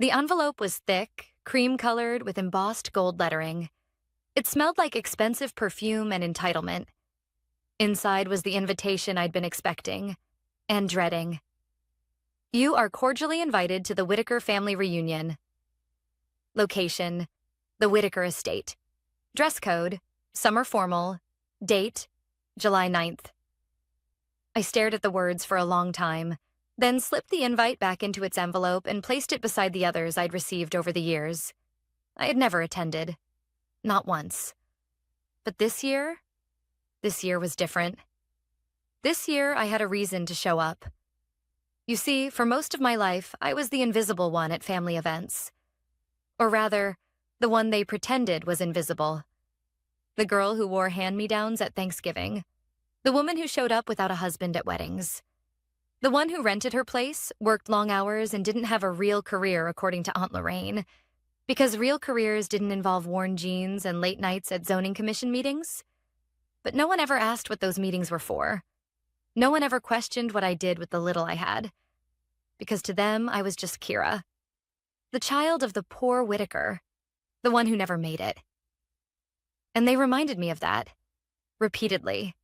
The envelope was thick, cream-colored with embossed gold lettering. It smelled like expensive perfume and entitlement. Inside was the invitation I'd been expecting and dreading. You are cordially invited to the Whitaker family reunion. Location, the Whitaker estate. Dress code, summer formal. Date, July 9th. I stared at the words for a long time, then slipped the invite back into its envelope and placed it beside the others I'd received over the years. I had never attended. Not once. But this year was different. This year, I had a reason to show up. You see, for most of my life, I was the invisible one at family events. Or rather, the one they pretended was invisible. The girl who wore hand-me-downs at Thanksgiving. The woman who showed up without a husband at weddings. The one who rented her place, worked long hours, and didn't have a real career according to Aunt Lorraine. Because real careers didn't involve worn jeans and late nights at zoning commission meetings. But no one ever asked what those meetings were for. No one ever questioned what I did with the little I had. Because to them, I was just Kira. The child of the poor Whitaker. The one who never made it. And they reminded me of that. Repeatedly.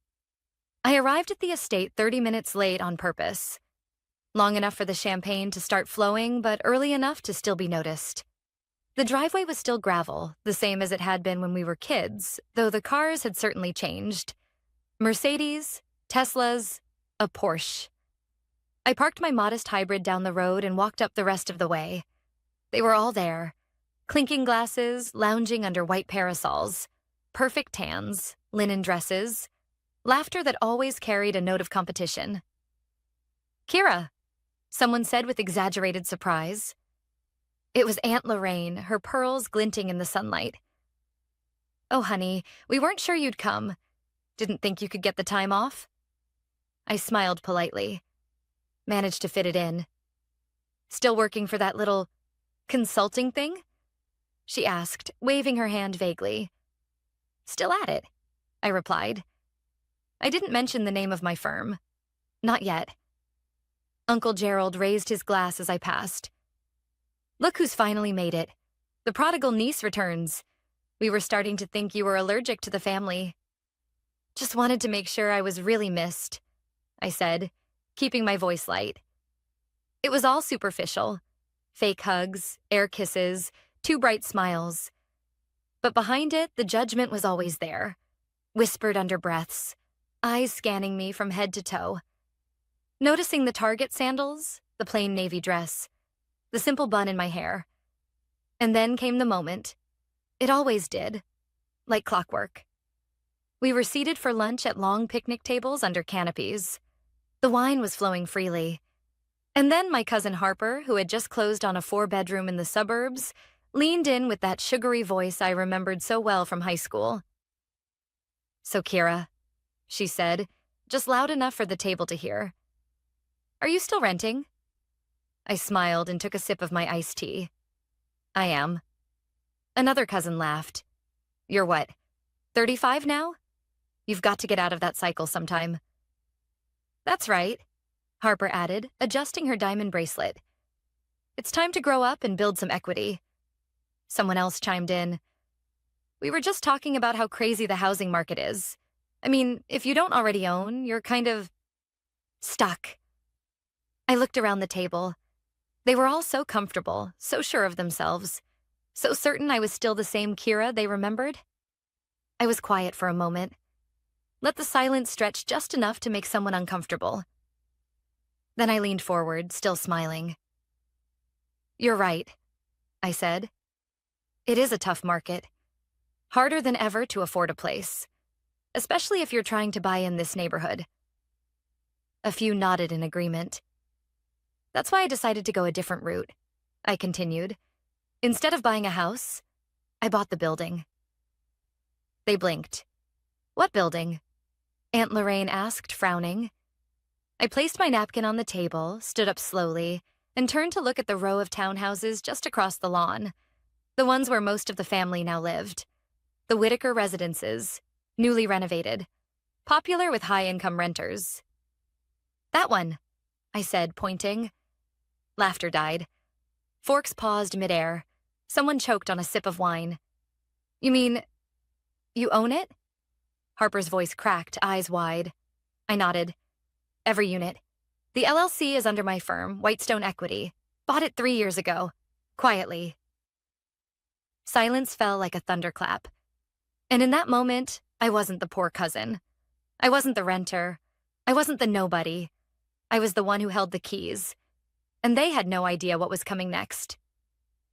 I arrived at the estate 30 minutes late on purpose. Long enough for the champagne to start flowing, but early enough to still be noticed. The driveway was still gravel, the same as it had been when we were kids, though the cars had certainly changed. Mercedes, Teslas, a Porsche. I parked my modest hybrid down the road and walked up the rest of the way. They were all there. Clinking glasses, lounging under white parasols. Perfect tans, linen dresses. Laughter that always carried a note of competition. "Kira," someone said with exaggerated surprise. It was Aunt Lorraine, her pearls glinting in the sunlight. "Oh, honey, we weren't sure you'd come. Didn't think you could get the time off." I smiled politely. Managed to fit it in. "Still working for that little consulting thing?" she asked, waving her hand vaguely. "Still at it," I replied. I didn't mention the name of my firm. Not yet. Uncle Gerald raised his glass as I passed. "Look who's finally made it. The prodigal niece returns. We were starting to think you were allergic to the family." "Just wanted to make sure I was really missed," I said, keeping my voice light. It was all superficial. Fake hugs, air kisses, two bright smiles. But behind it, the judgment was always there, whispered under breaths, eyes scanning me from head to toe. Noticing the Target sandals, the plain navy dress, the simple bun in my hair. And then came the moment. It always did, like clockwork. We were seated for lunch at long picnic tables under canopies. The wine was flowing freely. And then my cousin Harper, who had just closed on a 4-bedroom in the suburbs, leaned in with that sugary voice I remembered so well from high school. "So, Kira," she said, just loud enough for the table to hear. "Are you still renting?" I smiled and took a sip of my iced tea. "I am." Another cousin laughed. "You're what, 35 now? You've got to get out of that cycle sometime." "That's right," Harper added, adjusting her diamond bracelet. "It's time to grow up and build some equity." Someone else chimed in. "We were just talking about how crazy the housing market is. I mean, if you don't already own, you're kind of stuck." I looked around the table. They were all so comfortable, so sure of themselves, so certain I was still the same Kira they remembered. I was quiet for a moment. Let the silence stretch just enough to make someone uncomfortable. Then I leaned forward, still smiling. "You're right," I said. "It is a tough market. Harder than ever to afford a place, especially if you're trying to buy in this neighborhood." A few nodded in agreement. "That's why I decided to go a different route," I continued. "Instead of buying a house, I bought the building." They blinked. "What building?" Aunt Lorraine asked, frowning. I placed my napkin on the table, stood up slowly, and turned to look at the row of townhouses just across the lawn, the ones where most of the family now lived. The Whitaker residences, newly renovated, popular with high-income renters. "That one," I said, pointing. Laughter died. Forks paused midair. Someone choked on a sip of wine. You mean, you own it? Harper's voice cracked, eyes wide. I nodded. Every unit. The LLC is under my firm, Whitestone Equity. Bought it 3 years ago. Quietly. Silence fell like a thunderclap. And in that moment, I wasn't the poor cousin. I wasn't the renter. I wasn't the nobody. I was the one who held the keys. And they had no idea what was coming next.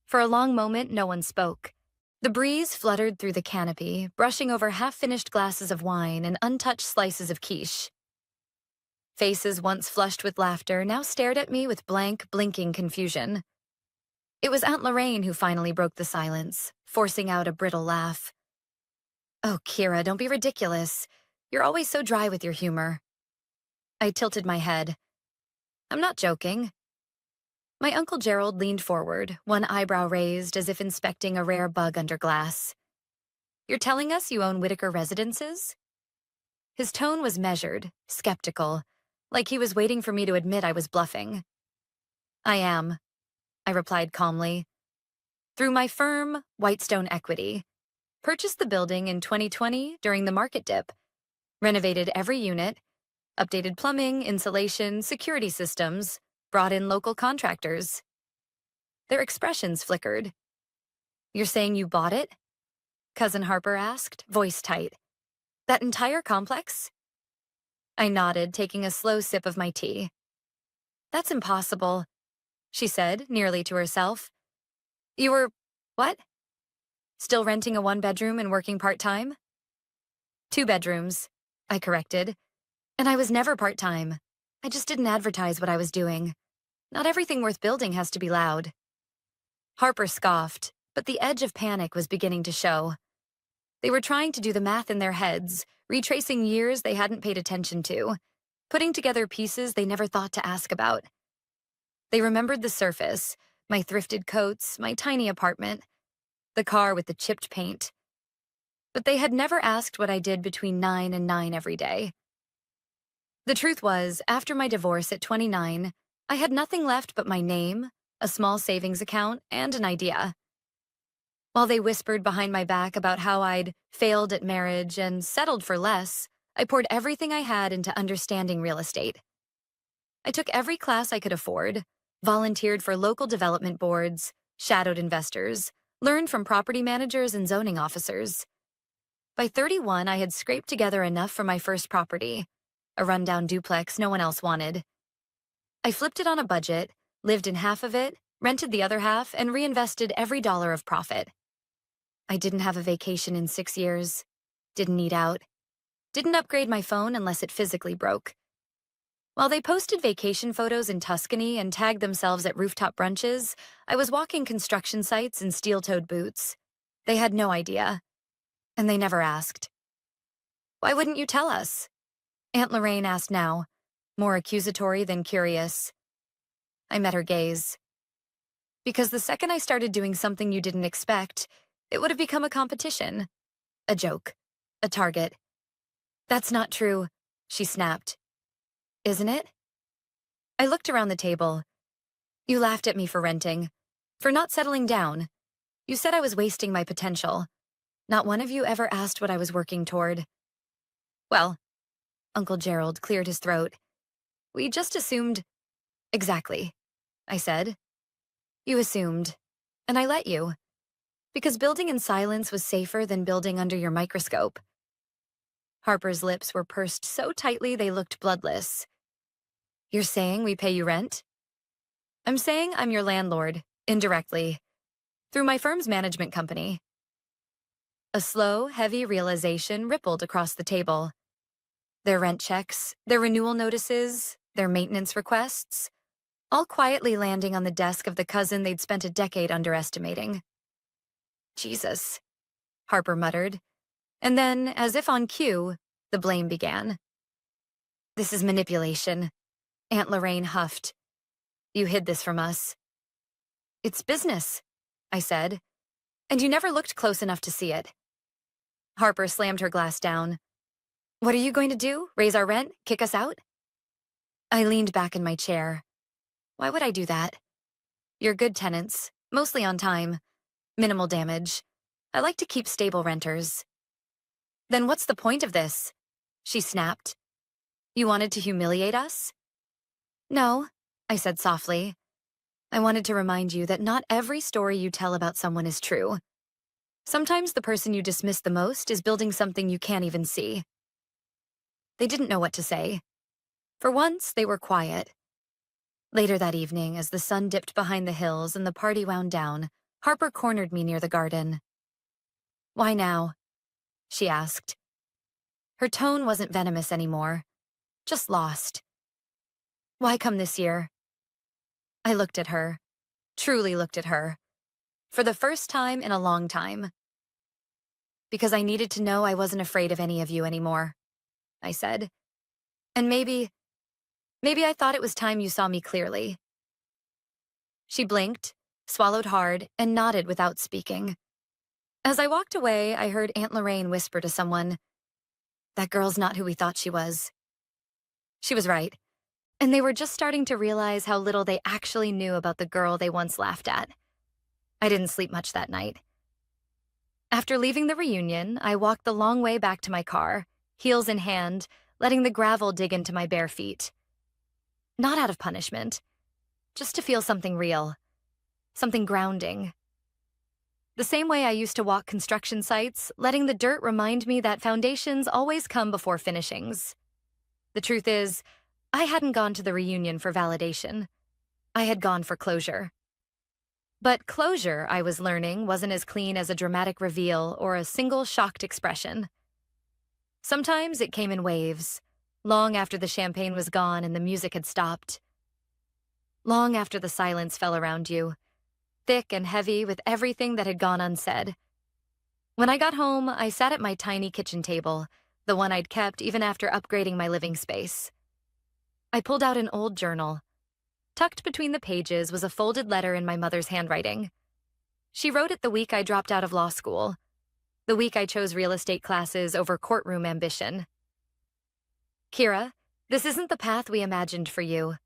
For a long moment, no one spoke. The breeze fluttered through the canopy, brushing over half-finished glasses of wine and untouched slices of quiche. Faces once flushed with laughter now stared at me with blank, blinking confusion. It was Aunt Lorraine who finally broke the silence, forcing out a brittle laugh. Oh, Kira, don't be ridiculous. You're always so dry with your humor. I tilted my head. I'm not joking. My Uncle Gerald leaned forward, one eyebrow raised as if inspecting a rare bug under glass. You're telling us you own Whitaker Residences? His tone was measured, skeptical, like he was waiting for me to admit I was bluffing. I am, I replied calmly. Through my firm, Whitestone Equity. Purchased the building in 2020 during the market dip. Renovated every unit, updated plumbing, insulation, security systems, brought in local contractors. Their expressions flickered. You're saying you bought it? Cousin Harper asked, voice tight. That entire complex? I nodded, taking a slow sip of my tea. That's impossible, she said, nearly to herself. You were, what? Still renting a 1-bedroom and working part-time? 2 bedrooms, I corrected. And I was never part-time. I just didn't advertise what I was doing. Not everything worth building has to be loud. Harper scoffed, but the edge of panic was beginning to show. They were trying to do the math in their heads, retracing years they hadn't paid attention to, putting together pieces they never thought to ask about. They remembered the surface, my thrifted coats, my tiny apartment, the car with the chipped paint. But they had never asked what I did between 9 and 9 every day. The truth was, after my divorce at 29, I had nothing left but my name, a small savings account, and an idea. While they whispered behind my back about how I'd failed at marriage and settled for less, I poured everything I had into understanding real estate. I took every class I could afford, volunteered for local development boards, shadowed investors, learned from property managers and zoning officers. By 31, I had scraped together enough for my first property, a rundown duplex no one else wanted. I flipped it on a budget, lived in half of it, rented the other half, and reinvested every dollar of profit. I didn't have a vacation in 6 years, didn't eat out, didn't upgrade my phone unless it physically broke. While they posted vacation photos in Tuscany and tagged themselves at rooftop brunches, I was walking construction sites in steel-toed boots. They had no idea, and they never asked. Why wouldn't you tell us? Aunt Lorraine asked now, more accusatory than curious. I met her gaze. Because the second I started doing something you didn't expect, it would have become a competition. A joke. A target. That's not true, she snapped. Isn't it? I looked around the table. You laughed at me for renting, for not settling down. You said I was wasting my potential. Not one of you ever asked what I was working toward. Well, Uncle Gerald cleared his throat. We just assumed. Exactly, I said. You assumed, and I let you. Because building in silence was safer than building under your microscope. Harper's lips were pursed so tightly they looked bloodless. You're saying we pay you rent? I'm saying I'm your landlord, indirectly, through my firm's management company. A slow, heavy realization rippled across the table. Their rent checks, their renewal notices, their maintenance requests, all quietly landing on the desk of the cousin they'd spent a decade underestimating. Jesus, Harper muttered. And then, as if on cue, the blame began. This is manipulation, Aunt Lorraine huffed. You hid this from us. It's business, I said, and you never looked close enough to see it. Harper slammed her glass down. What are you going to do? Raise our rent? Kick us out? I leaned back in my chair. Why would I do that? You're good tenants, mostly on time, minimal damage. I like to keep stable renters. Then what's the point of this? She snapped. You wanted to humiliate us? No, I said softly. I wanted to remind you that not every story you tell about someone is true. Sometimes the person you dismiss the most is building something you can't even see. They didn't know what to say. For once, they were quiet. Later that evening, as the sun dipped behind the hills and the party wound down, Harper cornered me near the garden. Why now? She asked. Her tone wasn't venomous anymore, just lost. Why come this year? I looked at her, truly looked at her, for the first time in a long time. Because I needed to know I wasn't afraid of any of you anymore, I said. And maybe I thought it was time you saw me clearly. She blinked, swallowed hard, and nodded without speaking. As I walked away, I heard Aunt Lorraine whisper to someone, "That girl's not who we thought she was." She was right, and they were just starting to realize how little they actually knew about the girl they once laughed at. I didn't sleep much that night. After leaving the reunion, I walked the long way back to my car, heels in hand, letting the gravel dig into my bare feet. Not out of punishment, just to feel something real, something grounding. The same way I used to walk construction sites, letting the dirt remind me that foundations always come before finishings. The truth is, I hadn't gone to the reunion for validation. I had gone for closure. But closure, I was learning, wasn't as clean as a dramatic reveal or a single shocked expression. Sometimes it came in waves, long after the champagne was gone and the music had stopped. Long after the silence fell around you, thick and heavy with everything that had gone unsaid. When I got home, I sat at my tiny kitchen table, the one I'd kept even after upgrading my living space. I pulled out an old journal. Tucked between the pages was a folded letter in my mother's handwriting. She wrote it the week I dropped out of law school, the week I chose real estate classes over courtroom ambition. Kira, this isn't the path we imagined for you.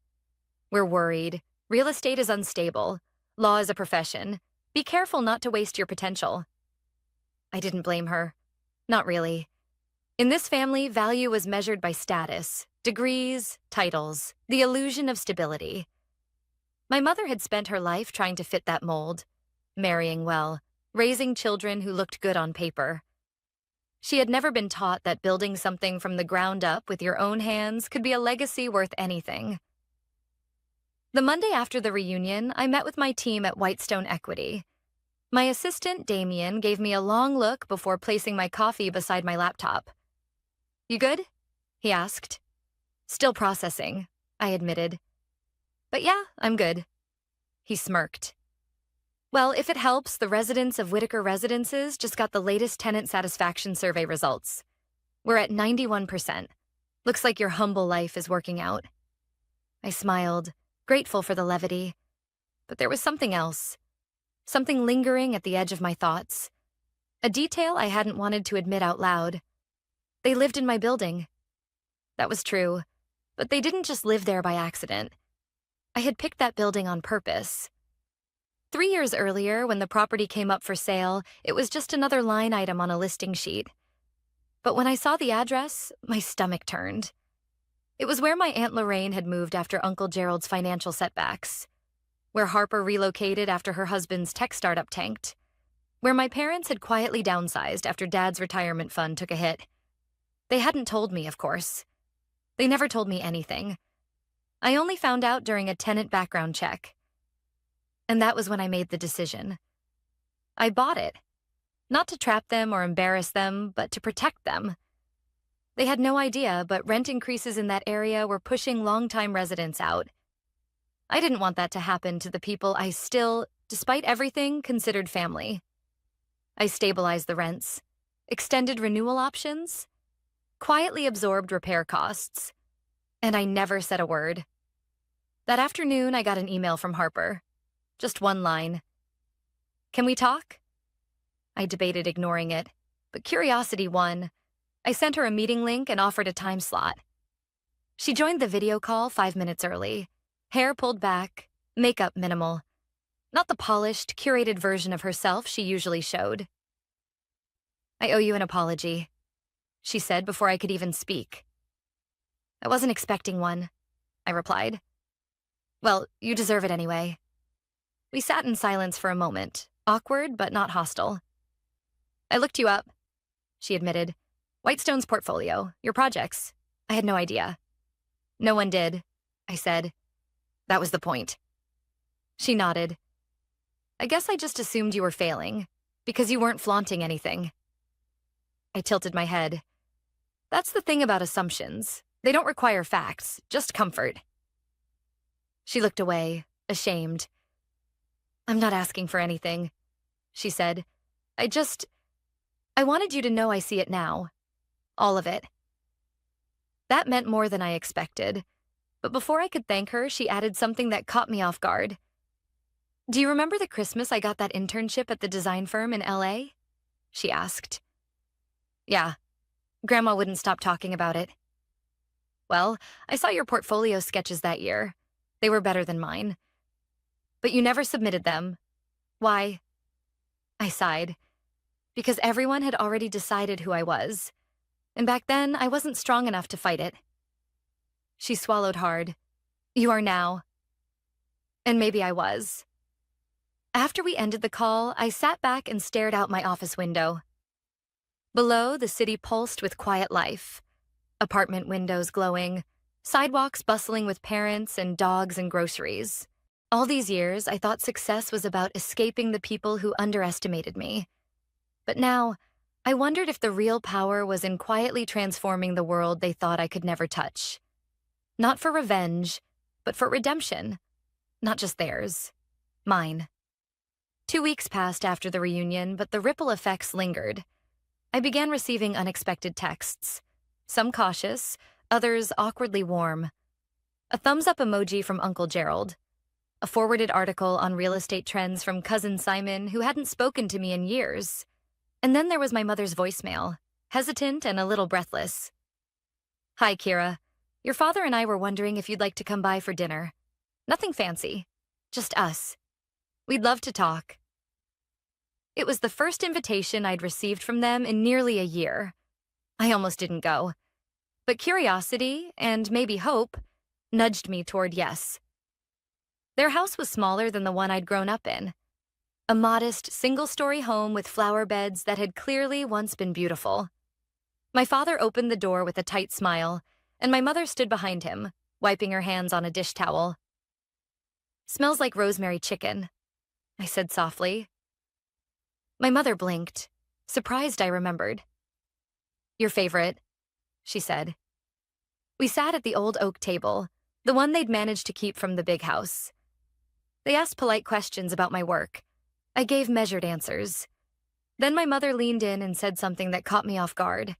We're worried. Real estate is unstable. Law is a profession. Be careful not to waste your potential. I didn't blame her. Not really. In this family, value was measured by status, degrees, titles, the illusion of stability. My mother had spent her life trying to fit that mold, marrying well, raising children who looked good on paper. She had never been taught that building something from the ground up with your own hands could be a legacy worth anything. The Monday after the reunion, I met with my team at Whitestone Equity. My assistant, Damien, gave me a long look before placing my coffee beside my laptop. You good? He asked. Still processing, I admitted. But yeah, I'm good. He smirked. Well, if it helps, the residents of Whitaker Residences just got the latest tenant satisfaction survey results. We're at 91%. Looks like your humble life is working out. I smiled, grateful for the levity. But there was something else. Something lingering at the edge of my thoughts. A detail I hadn't wanted to admit out loud. They lived in my building. That was true, but they didn't just live there by accident. I had picked that building on purpose. 3 years earlier, when the property came up for sale, it was just another line item on a listing sheet. But when I saw the address, my stomach turned. It was where my Aunt Lorraine had moved after Uncle Gerald's financial setbacks, where Harper relocated after her husband's tech startup tanked, where my parents had quietly downsized after Dad's retirement fund took a hit. They hadn't told me, of course. They never told me anything. I only found out during a tenant background check. And that was when I made the decision. I bought it. Not to trap them or embarrass them, but to protect them. They had no idea, but rent increases in that area were pushing longtime residents out. I didn't want that to happen to the people I still, despite everything, considered family. I stabilized the rents, extended renewal options, quietly absorbed repair costs, and I never said a word. That afternoon, I got an email from Harper. Just one line. Can we talk? I debated ignoring it, but curiosity won. I sent her a meeting link and offered a time slot. She joined the video call 5 minutes early, hair pulled back, makeup minimal. not the polished, curated version of herself she usually showed. "I owe you an apology," she said before I could even speak. "I wasn't expecting one," I replied. "Well, you deserve it anyway." We sat in silence for a moment, awkward but not hostile. "I looked you up," she admitted. "Whitestone's portfolio, your projects. I had no idea." "No one did," I said. "That was the point." She nodded. "I guess I just assumed you were failing, because you weren't flaunting anything." I tilted my head. "That's the thing about assumptions. They don't require facts, just comfort." She looked away, ashamed. "I'm not asking for anything," she said. I wanted you to know I see it now. All of it." That meant more than I expected, but before I could thank her, she added something that caught me off guard. "Do you remember the Christmas I got that internship at the design firm in LA?" she asked. "Yeah. Grandma wouldn't stop talking about it." "Well, I saw your portfolio sketches that year. They were better than mine. But you never submitted them. Why?" I sighed. "Because everyone had already decided who I was. And back then, I wasn't strong enough to fight it." She swallowed hard. "You are now." And maybe I was. After we ended the call, I sat back and stared out my office window. Below, the city pulsed with quiet life. Apartment windows glowing, sidewalks bustling with parents and dogs and groceries. All these years, I thought success was about escaping the people who underestimated me. But now, I wondered if the real power was in quietly transforming the world they thought I could never touch. Not for revenge, but for redemption. Not just theirs. Mine. 2 weeks passed after the reunion, but the ripple effects lingered. I began receiving unexpected texts. Some cautious, others awkwardly warm. A thumbs-up emoji from Uncle Gerald. A forwarded article on real estate trends from Cousin Simon, who hadn't spoken to me in years. And then there was my mother's voicemail, hesitant and a little breathless. "Hi, Kira. Your father and I were wondering if you'd like to come by for dinner. Nothing fancy. Just us. We'd love to talk." It was the first invitation I'd received from them in nearly a year. I almost didn't go. But curiosity, and maybe hope, nudged me toward yes. Their house was smaller than the one I'd grown up in. A modest, single-story home with flower beds that had clearly once been beautiful. My father opened the door with a tight smile, and my mother stood behind him, wiping her hands on a dish towel. "Smells like rosemary chicken," I said softly. My mother blinked, surprised I remembered. "Your favorite," she said. We sat at the old oak table, the one they'd managed to keep from the big house. They asked polite questions about my work. I gave measured answers. Then my mother leaned in and said something that caught me off guard.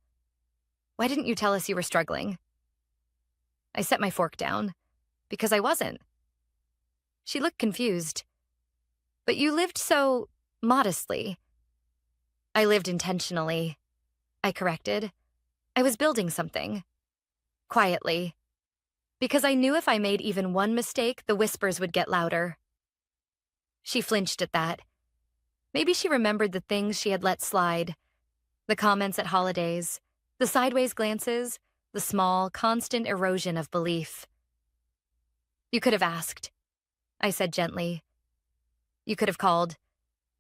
"Why didn't you tell us you were struggling?" I set my fork down, because I wasn't. She looked confused. "But you lived so modestly." "I lived intentionally," I corrected. "I was building something. Quietly. Because I knew if I made even one mistake, the whispers would get louder." She flinched at that. Maybe she remembered the things she had let slide. The comments at holidays, the sideways glances, the small, constant erosion of belief. "You could have asked," I said gently. "You could have called.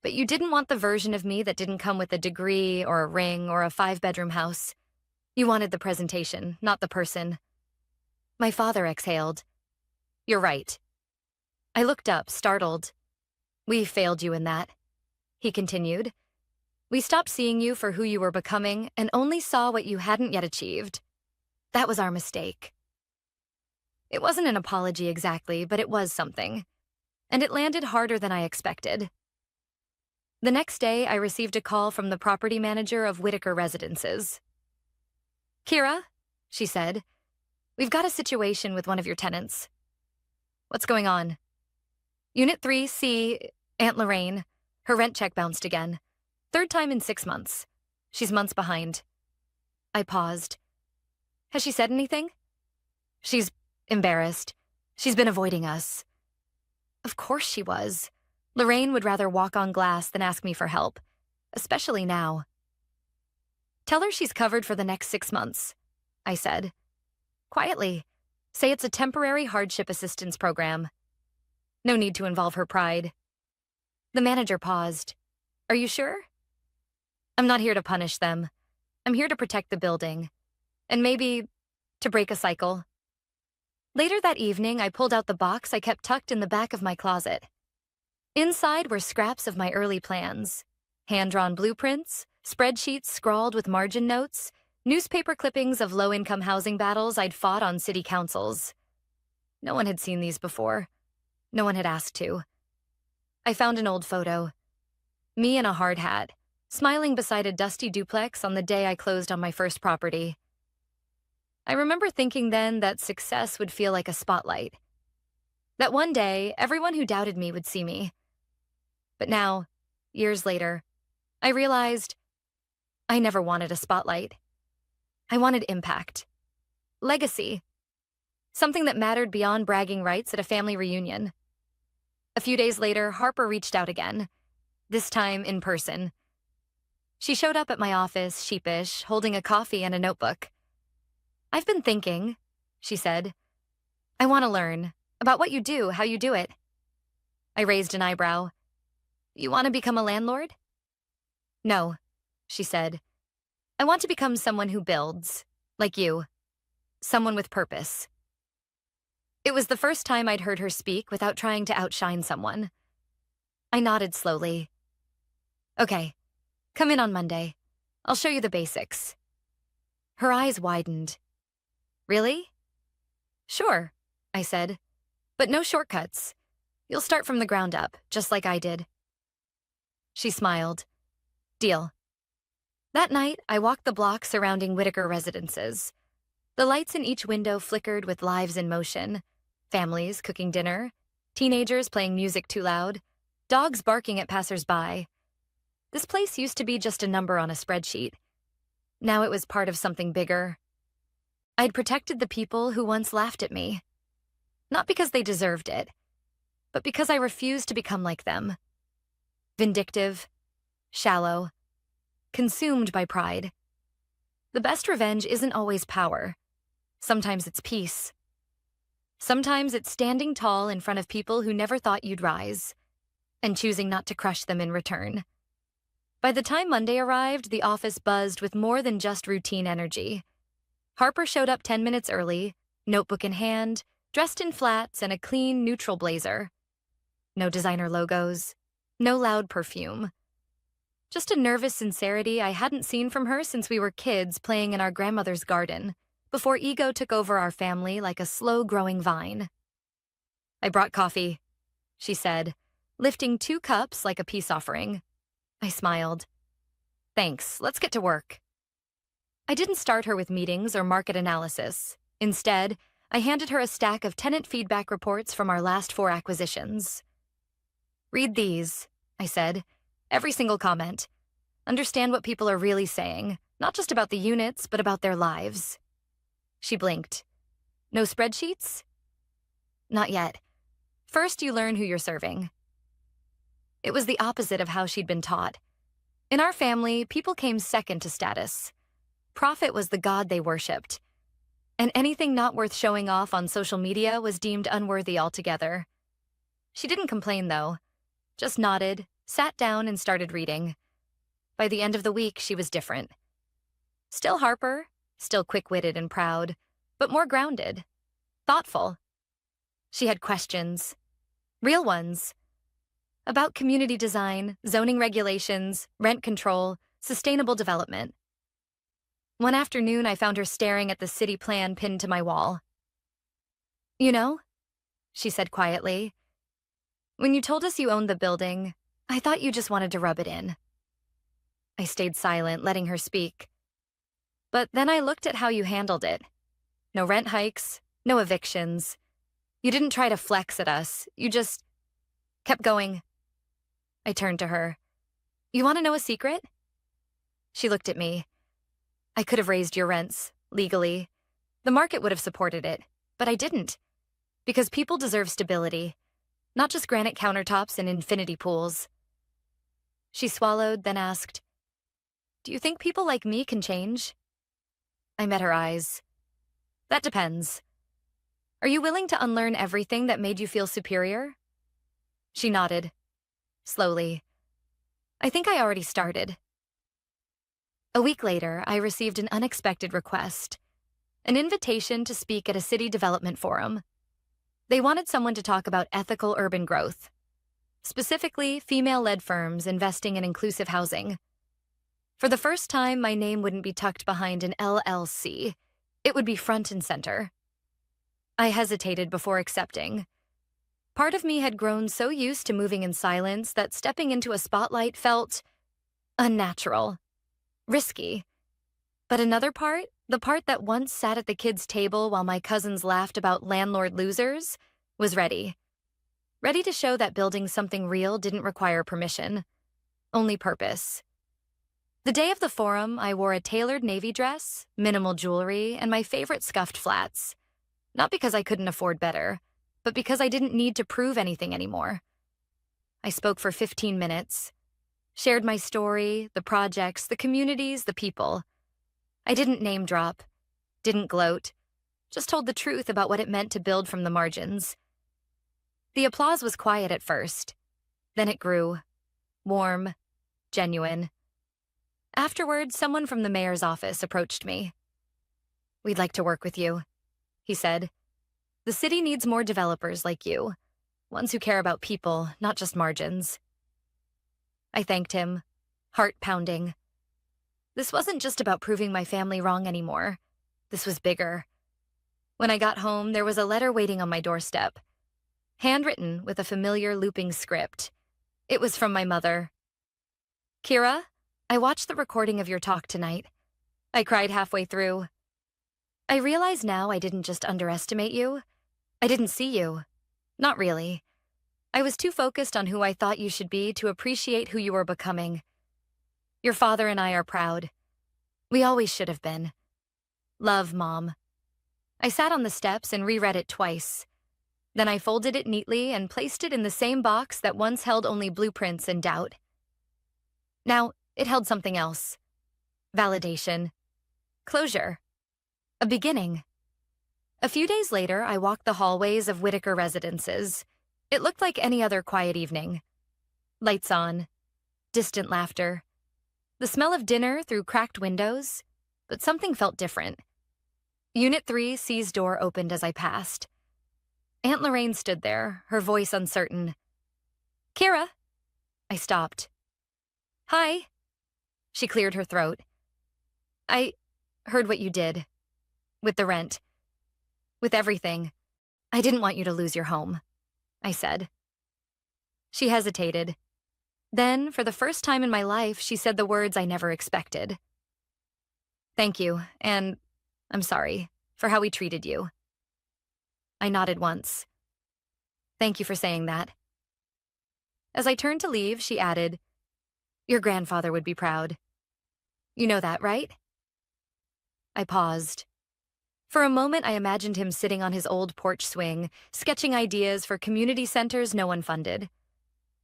But you didn't want the version of me that didn't come with a degree or a ring or a 5-bedroom house. You wanted the presentation, not the person." My father exhaled. "You're right." I looked up, startled. "We failed you in that," he continued. "We stopped seeing you for who you were becoming and only saw what you hadn't yet achieved. That was our mistake." It wasn't an apology exactly, but it was something. And it landed harder than I expected. The next day, I received a call from the property manager of Whitaker Residences. "Kira," she said, "we've got a situation with one of your tenants." "What's going on?" "Unit 3C, Aunt Lorraine. Her rent check bounced again. 3rd time in 6 months. She's months behind." I paused. "Has she said anything?" "She's embarrassed. She's been avoiding us." Of course she was. Lorraine would rather walk on glass than ask me for help, especially now. Tell her she's covered for the next 6 months, I said. Quietly, say it's a temporary hardship assistance program. No need to involve her pride. The manager paused. Are you sure? I'm not here to punish them. I'm here to protect the building. And maybe to break a cycle. Later that evening, I pulled out the box I kept tucked in the back of my closet. Inside were scraps of my early plans. Hand-drawn blueprints, spreadsheets scrawled with margin notes, newspaper clippings of low-income housing battles I'd fought on city councils. No one had seen these before. No one had asked to. I found an old photo. Me in a hard hat, smiling beside a dusty duplex on the day I closed on my first property. I remember thinking then that success would feel like a spotlight. That one day, everyone who doubted me would see me. But now, years later, I realized I never wanted a spotlight. I wanted impact. Legacy. Something that mattered beyond bragging rights at a family reunion. A few days later, Harper reached out again, this time in person. She showed up at my office, sheepish, holding a coffee and a notebook. I've been thinking, she said. I want to learn about what you do, how you do it. I raised an eyebrow. You want to become a landlord? No, she said. I want to become someone who builds, like you. Someone with purpose. It was the first time I'd heard her speak without trying to outshine someone. I nodded slowly. Okay, come in on Monday. I'll show you the basics. Her eyes widened. Really? Sure, I said, but no shortcuts. You'll start from the ground up, just like I did. She smiled. Deal. That night, I walked the block surrounding Whitaker residences. The lights in each window flickered with lives in motion. Families cooking dinner, teenagers playing music too loud, dogs barking at passers-by. This place used to be just a number on a spreadsheet. Now it was part of something bigger. I'd protected the people who once laughed at me. Not because they deserved it, but because I refused to become like them. Vindictive, shallow, consumed by pride. The best revenge isn't always power. Sometimes it's peace. Sometimes it's standing tall in front of people who never thought you'd rise, and choosing not to crush them in return. By the time Monday arrived, the office buzzed with more than just routine energy. Harper showed up 10 minutes early, notebook in hand, dressed in flats and a clean, neutral blazer. No designer logos, no loud perfume. Just a nervous sincerity I hadn't seen from her since we were kids playing in our grandmother's garden, before ego took over our family like a slow-growing vine. I brought coffee, she said, lifting 2 cups like a peace offering. I smiled. Thanks, let's get to work. I didn't start her with meetings or market analysis. Instead, I handed her a stack of tenant feedback reports from our last 4 acquisitions. Read these, I said. Every single comment. Understand what people are really saying, not just about the units, but about their lives. She blinked. No spreadsheets? Not yet. First, you learn who you're serving. It was the opposite of how she'd been taught. In our family, people came second to status. Profit was the god they worshipped. And anything not worth showing off on social media was deemed unworthy altogether. She didn't complain, though. Just nodded, sat down, and started reading. By the end of the week, she was different. Still Harper, still quick-witted and proud, but more grounded, thoughtful. She had questions, real ones, about community design, zoning regulations, rent control, sustainable development. One afternoon, I found her staring at the city plan pinned to my wall. You know, she said quietly, when you told us you owned the building, I thought you just wanted to rub it in. I stayed silent, letting her speak. But then I looked at how you handled it. No rent hikes, no evictions. You didn't try to flex at us, you just kept going. I turned to her. You want to know a secret? She looked at me. I could have raised your rents, legally. The market would have supported it, but I didn't. Because people deserve stability. not just granite countertops and infinity pools. She swallowed, then asked, "Do you think people like me can change?" I met her eyes. "That depends. Are you willing to unlearn everything that made you feel superior?" She nodded, slowly. "I think I already started." A week later, I received an unexpected request, an invitation to speak at a city development forum. They wanted someone to talk about ethical urban growth, specifically female-led firms investing in inclusive housing. For the first time, my name wouldn't be tucked behind an LLC. It would be front and center. I hesitated before accepting. Part of me had grown so used to moving in silence that stepping into a spotlight felt unnatural, risky. But another part, the part that once sat at the kids' table while my cousins laughed about landlord losers, was ready. Ready to show that building something real didn't require permission, only purpose. The day of the forum, I wore a tailored navy dress, minimal jewelry, and my favorite scuffed flats. Not because I couldn't afford better, but because I didn't need to prove anything anymore. I spoke for 15 minutes, shared my story, the projects, the communities, the people. I didn't name drop, didn't gloat, just told the truth about what it meant to build from the margins. The applause was quiet at first. Then it grew, warm, genuine. Afterward, someone from the mayor's office approached me. "We'd like to work with you," he said. "The city needs more developers like you, ones who care about people, not just margins." I thanked him, heart pounding. This wasn't just about proving my family wrong anymore. This was bigger. When I got home, there was a letter waiting on my doorstep, handwritten with a familiar looping script. It was from my mother. "Kira, I watched the recording of your talk tonight. I cried halfway through. I realize now I didn't just underestimate you. I didn't see you. Not really. I was too focused on who I thought you should be to appreciate who you were becoming. Your father and I are proud. We always should have been. Love, Mom." I sat on the steps and reread it twice. Then I folded it neatly and placed it in the same box that once held only blueprints and doubt. Now, it held something else. Validation. Closure. A beginning. A few days later, I walked the hallways of Whitaker Residences. It looked like any other quiet evening. Lights on. Distant laughter. The smell of dinner through cracked windows. But something felt different. Unit 3C's door opened as I passed. Aunt Lorraine stood there, her voice uncertain. "Kira." I stopped. "Hi." She cleared her throat. "I heard what you did. With the rent. With everything. I didn't want you to lose your home," I said. She hesitated. Then, for the first time in my life, she said the words I never expected. "Thank you, and I'm sorry for how we treated you." I nodded once. "Thank you for saying that." As I turned to leave, she added, "Your grandfather would be proud. You know that, right?" I paused. For a moment, I imagined him sitting on his old porch swing, sketching ideas for community centers no one funded,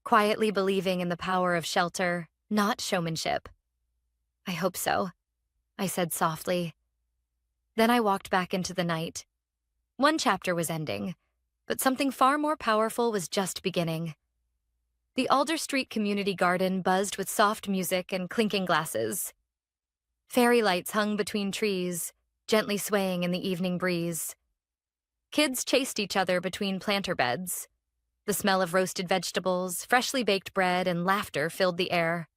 quietly believing in the power of shelter, not showmanship. "I hope so," I said softly. Then I walked back into the night. One chapter was ending, but something far more powerful was just beginning. The Alder Street Community Garden buzzed with soft music and clinking glasses. Fairy lights hung between trees, gently swaying in the evening breeze. Kids chased each other between planter beds. The smell of roasted vegetables, freshly baked bread, and laughter filled the air.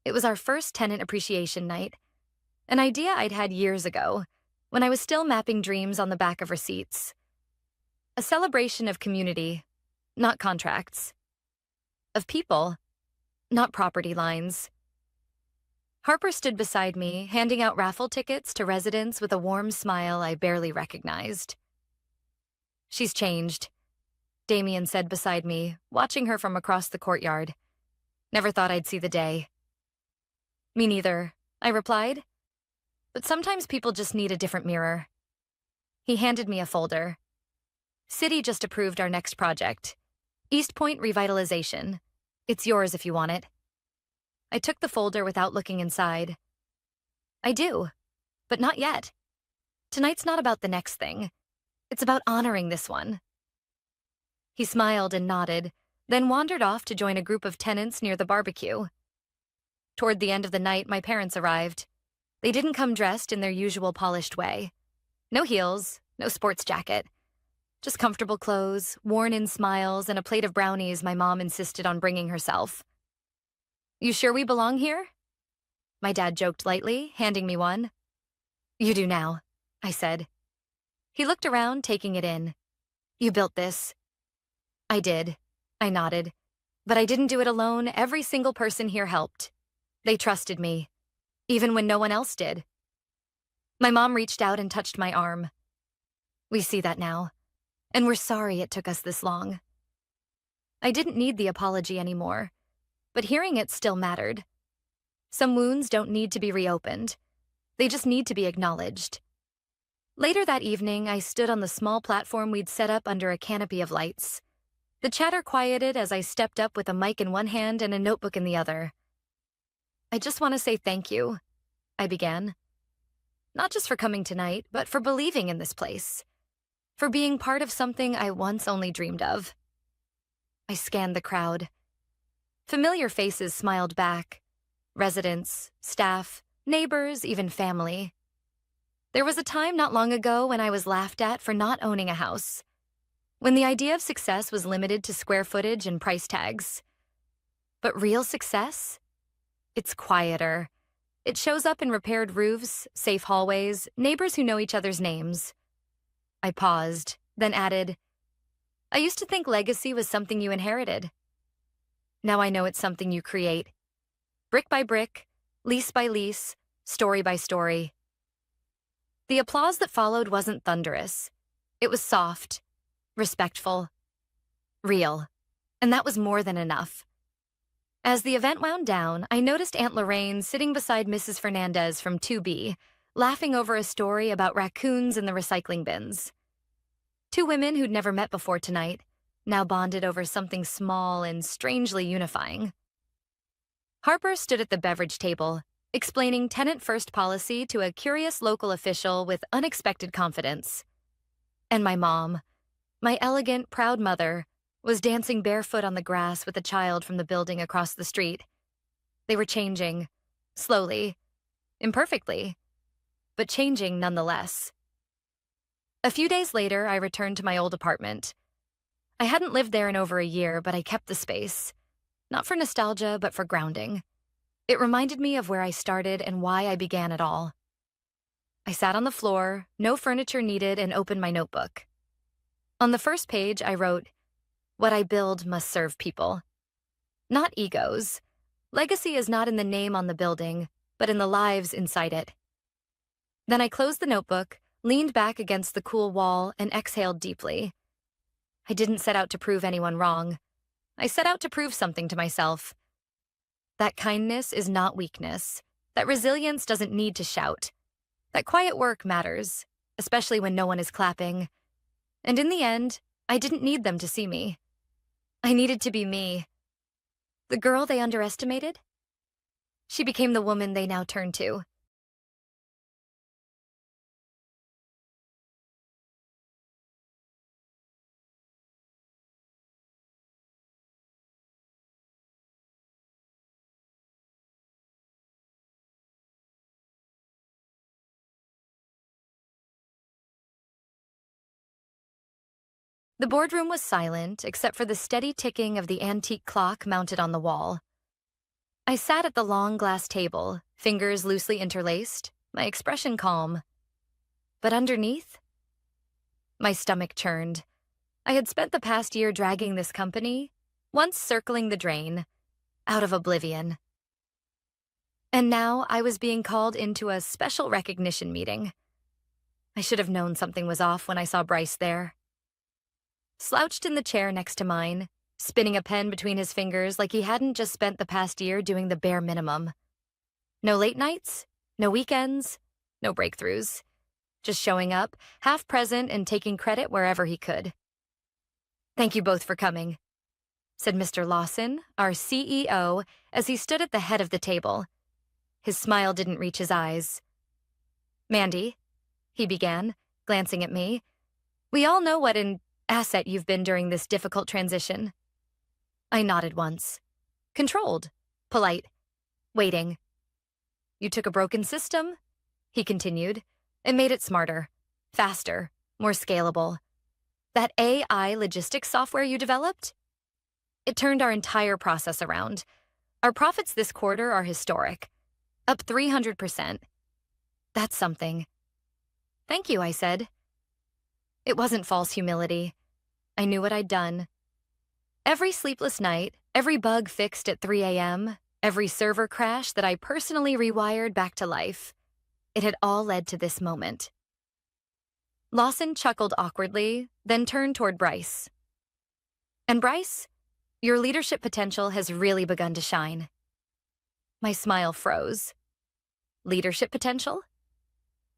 It was our first tenant appreciation night, an idea I'd had years ago, when I was still mapping dreams on the back of receipts. A celebration of community, not contracts. Of people, not property lines. Harper stood beside me, handing out raffle tickets to residents with a warm smile I barely recognized. "She's changed," Damien said beside me, watching her from across the courtyard. "Never thought I'd see the day." "Me neither," I replied. "But sometimes people just need a different mirror." He handed me a folder. "City just approved our next project. East Point Revitalization. It's yours if you want it. I took the folder without looking inside. I do, but not yet. Tonight's not about the next thing. It's about honoring this one. He smiled and nodded, then wandered off to join a group of tenants near the barbecue. Toward the end of the night, my parents arrived. They didn't come dressed in their usual polished way. No heels, no sports jacket. Just comfortable clothes, worn-in smiles, and a plate of brownies my mom insisted on bringing herself. "You sure we belong here?" My dad joked lightly, handing me one. "You do now," I said. He looked around, taking it in. "You built this." "I did," I nodded. "But I didn't do it alone. Every single person here helped. They trusted me, even when no one else did." My mom reached out and touched my arm. "We see that now, and we're sorry it took us this long." I didn't need the apology anymore, but hearing it still mattered. Some wounds don't need to be reopened. They just need to be acknowledged. Later that evening, I stood on the small platform we'd set up under a canopy of lights. The chatter quieted as I stepped up with a mic in one hand and a notebook in the other. "I just want to say thank you," I began. "Not just for coming tonight, but for believing in this place. For being part of something I once only dreamed of." I scanned the crowd. Familiar faces smiled back. Residents, staff, neighbors, even family. There was a time not long ago when I was laughed at for not owning a house. When the idea of success was limited to square footage and price tags. But real success? It's quieter. It shows up in repaired roofs, safe hallways, neighbors who know each other's names. I paused, then added, "I used to think legacy was something you inherited. Now I know it's something you create. Brick by brick, lease by lease, story by story." The applause that followed wasn't thunderous. It was soft, respectful, real, and that was more than enough. As the event wound down, I noticed Aunt Lorraine sitting beside Mrs. Fernandez from 2B, laughing over a story about raccoons in the recycling bins. Two women who'd never met before tonight, now bonded over something small and strangely unifying. Harper stood at the beverage table, explaining tenant-first policy to a curious local official with unexpected confidence. And my mom, my elegant, proud mother, was dancing barefoot on the grass with a child from the building across the street. They were changing, slowly, imperfectly, but changing nonetheless. A few days later, I returned to my old apartment. I hadn't lived there in over a year, but I kept the space. Not for nostalgia, but for grounding. It reminded me of where I started and why I began it all. I sat on the floor, no furniture needed, and opened my notebook. On the first page, I wrote, "What I build must serve people." Not egos. Legacy is not in the name on the building, but in the lives inside it. Then I closed the notebook, leaned back against the cool wall, and exhaled deeply. I didn't set out to prove anyone wrong. I set out to prove something to myself. That kindness is not weakness. That resilience doesn't need to shout. That quiet work matters, especially when no one is clapping. And in the end, I didn't need them to see me. I needed to be me. The girl they underestimated? She became the woman they now turn to. The boardroom was silent, except for the steady ticking of the antique clock mounted on the wall. I sat at the long glass table, fingers loosely interlaced, my expression calm. But underneath? My stomach churned. I had spent the past year dragging this company, once circling the drain, out of oblivion. And now I was being called into a special recognition meeting. I should have known something was off when I saw Bryce there. Slouched in the chair next to mine, spinning a pen between his fingers like he hadn't just spent the past year doing the bare minimum. No late nights, no weekends, no breakthroughs. Just showing up, half present and taking credit wherever he could. "Thank you both for coming," said Mr. Lawson, our CEO, as he stood at the head of the table. His smile didn't reach his eyes. Mandy, he began, glancing at me, we all know what an asset you've been during this difficult transition. I nodded once. Controlled, polite, waiting. You took a broken system, he continued, and made it smarter, faster, more scalable. That AI logistics software you developed? It turned our entire process around. Our profits this quarter are historic, up 300%. That's something. Thank you, I said. It wasn't false humility. I knew what I'd done. Every sleepless night, every bug fixed at 3 a.m., every server crash that I personally rewired back to life, it had all led to this moment. Lawson chuckled awkwardly, then turned toward Bryce. And Bryce, your leadership potential has really begun to shine. My smile froze. Leadership potential?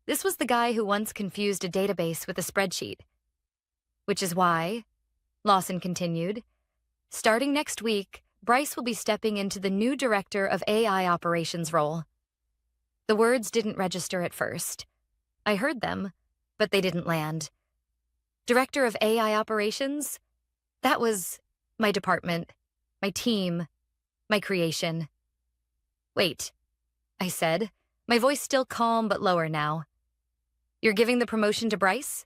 This was the guy who once confused a database with a spreadsheet. Which is why, Lawson continued, starting next week, Bryce will be stepping into the new Director of AI Operations role. The words didn't register at first. I heard them, but they didn't land. Director of AI Operations? That was my department, my team, my creation. Wait, I said, my voice still calm but lower now. You're giving the promotion to Bryce?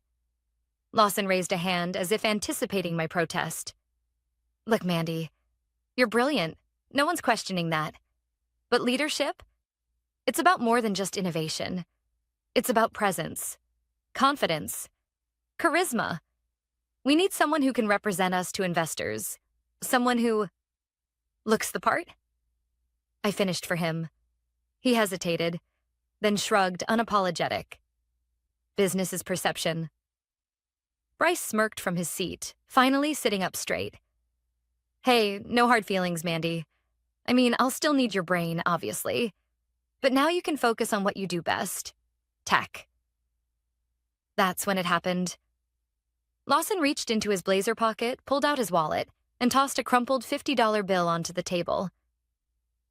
Lawson raised a hand as if anticipating my protest. Look, Mandy, you're brilliant. No one's questioning that. But leadership? It's about more than just innovation. It's about presence, confidence, charisma. We need someone who can represent us to investors. Someone who looks the part. I finished for him. He hesitated, then shrugged, unapologetic. Business is perception. Bryce smirked from his seat, finally sitting up straight. Hey, no hard feelings, Mandy. I mean, I'll still need your brain, obviously. But now you can focus on what you do best. Tech. That's when it happened. Lawson reached into his blazer pocket, pulled out his wallet, and tossed a crumpled $50 bill onto the table.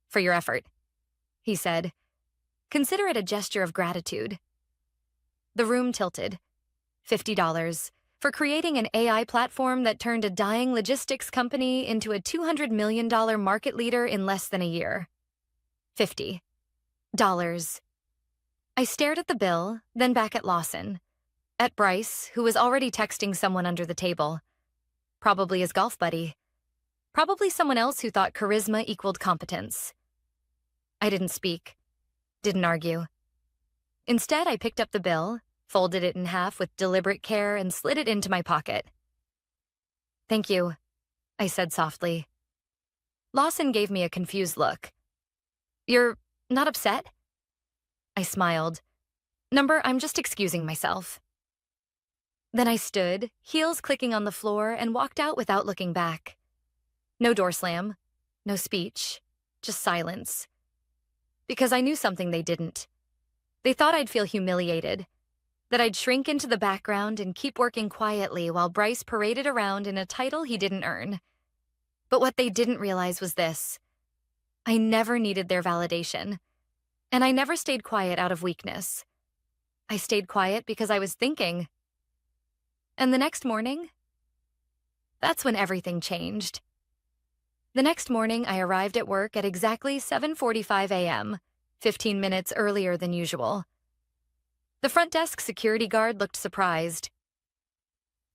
For your effort, he said. Consider it a gesture of gratitude. The room tilted. $50 for creating an AI platform that turned a dying logistics company into a $200 million market leader in less than a year. $50. I stared at the bill, then back at Lawson. At Bryce, who was already texting someone under the table. Probably his golf buddy. Probably someone else who thought charisma equaled competence. I didn't speak. Didn't argue. Instead, I picked up the bill, folded it in half with deliberate care, and slid it into my pocket. Thank you, I said softly. Lawson gave me a confused look. You're not upset? I smiled. I'm just excusing myself. Then I stood, heels clicking on the floor, and walked out without looking back. No door slam, no speech, just silence. Because I knew something they didn't. They thought I'd feel humiliated, that I'd shrink into the background and keep working quietly while Bryce paraded around in a title he didn't earn. But what they didn't realize was this. I never needed their validation, and I never stayed quiet out of weakness. I stayed quiet because I was thinking. And the next morning, that's when everything changed. The next morning, I arrived at work at exactly 7:45 a.m., 15 minutes earlier than usual. The front desk security guard looked surprised.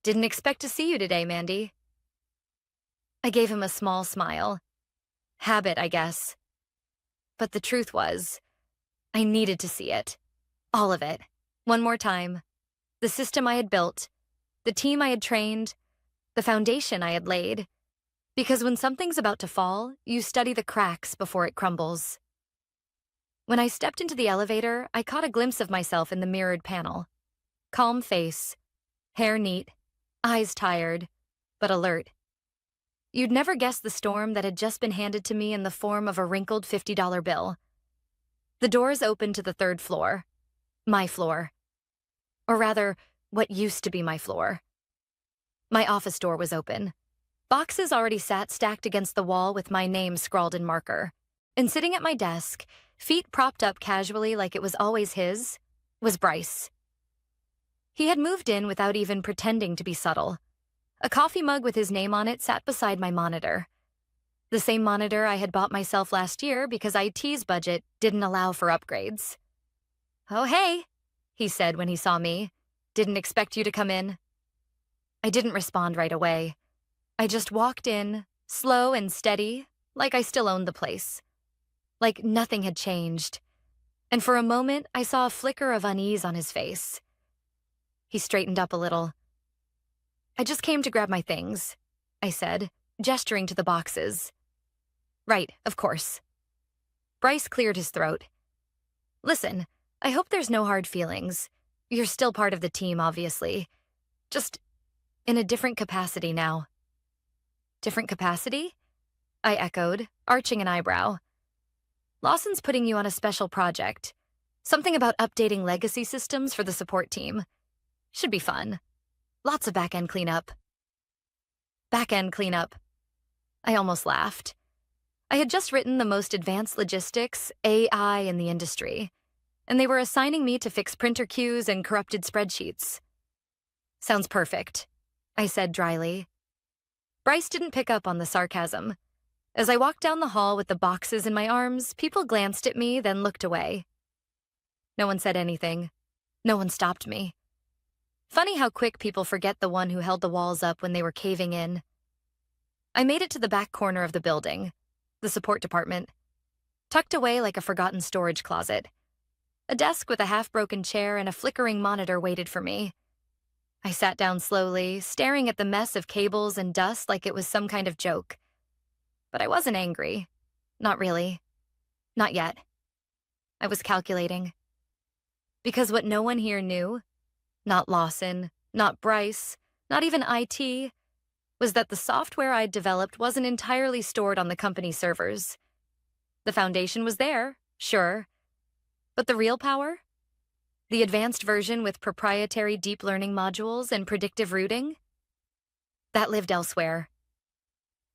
Didn't expect to see you today, Mandy. I gave him a small smile. Habit, I guess. But the truth was, I needed to see it. All of it. One more time. The system I had built, the team I had trained, the foundation I had laid. Because when something's about to fall, you study the cracks before it crumbles. When I stepped into the elevator, I caught a glimpse of myself in the mirrored panel. Calm face, hair neat, eyes tired, but alert. You'd never guess the storm that had just been handed to me in the form of a wrinkled $50 bill. The doors opened to the third floor. My floor. Or rather, what used to be my floor. My office door was open. Boxes already sat stacked against the wall with my name scrawled in marker. And sitting at my desk, feet propped up casually like it was always his, was Bryce. He had moved in without even pretending to be subtle. A coffee mug with his name on it sat beside my monitor. The same monitor I had bought myself last year because IT's budget didn't allow for upgrades. "Oh, hey," he said when he saw me. "Didn't expect you to come in." I didn't respond right away. I just walked in, slow and steady, like I still owned the place. Like nothing had changed. And for a moment, I saw a flicker of unease on his face. He straightened up a little. "I just came to grab my things," I said, gesturing to the boxes. "Right, of course." Bryce cleared his throat. "Listen, I hope there's no hard feelings. You're still part of the team, obviously. Just in a different capacity now." "Different capacity?" I echoed, arching an eyebrow. "Lawson's putting you on a special project. Something about updating legacy systems for the support team. Should be fun. Lots of back-end cleanup." Back-end cleanup. I almost laughed. I had just written the most advanced logistics, AI in the industry, and they were assigning me to fix printer queues and corrupted spreadsheets. "Sounds perfect," I said dryly. Bryce didn't pick up on the sarcasm. As I walked down the hall with the boxes in my arms, people glanced at me, then looked away. No one said anything. No one stopped me. Funny how quick people forget the one who held the walls up when they were caving in. I made it to the back corner of the building, the support department, tucked away like a forgotten storage closet. A desk with a half-broken chair and a flickering monitor waited for me. I sat down slowly, staring at the mess of cables and dust like it was some kind of joke. But I wasn't angry. Not really. Not yet. I was calculating. Because what no one here knew, not Lawson, not Bryce, not even IT, was that the software I'd developed wasn't entirely stored on the company servers. The foundation was there, sure. But the real power? The advanced version with proprietary deep learning modules and predictive routing? That lived elsewhere.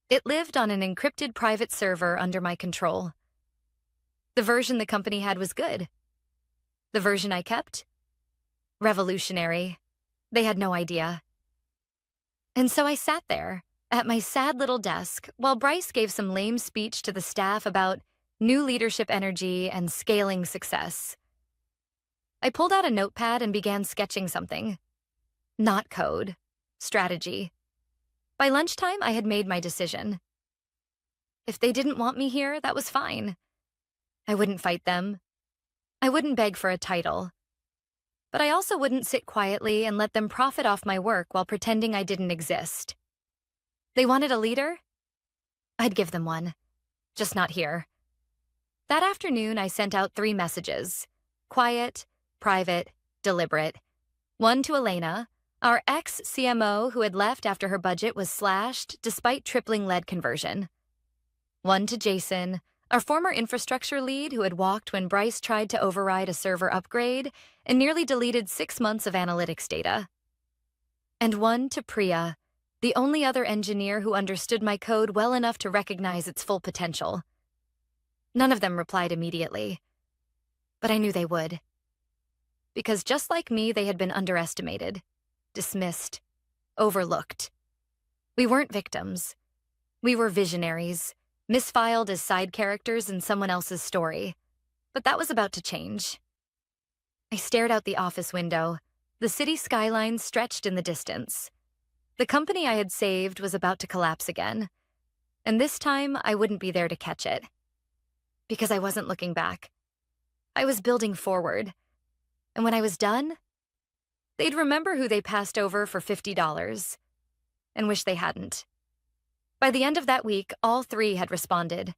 It lived on an encrypted private server under my control. The version the company had was good. The version I kept? Revolutionary. They had no idea. And so I sat there, at my sad little desk, while Bryce gave some lame speech to the staff about new leadership energy and scaling success. I pulled out a notepad and began sketching something. Not code. Strategy. By lunchtime, I had made my decision. If they didn't want me here, that was fine. I wouldn't fight them. I wouldn't beg for a title. But I also wouldn't sit quietly and let them profit off my work while pretending I didn't exist. They wanted a leader? I'd give them one. Just not here. That afternoon, I sent out 3 messages. Quiet, private, deliberate. One to Elena, our ex-CMO who had left after her budget was slashed despite tripling lead conversion. One to Jason, our former infrastructure lead who had walked when Bryce tried to override a server upgrade and nearly deleted 6 months of analytics data. And one to Priya, the only other engineer who understood my code well enough to recognize its full potential. None of them replied immediately. But I knew they would. Because just like me, they had been underestimated, dismissed, overlooked. We weren't victims. We were visionaries, misfiled as side characters in someone else's story. But that was about to change. I stared out the office window. The city skyline stretched in the distance. The company I had saved was about to collapse again. And this time, I wouldn't be there to catch it. Because I wasn't looking back. I was building forward. And when I was done, they'd remember who they passed over for $50 and wish they hadn't. By the end of that week, all 3 had responded.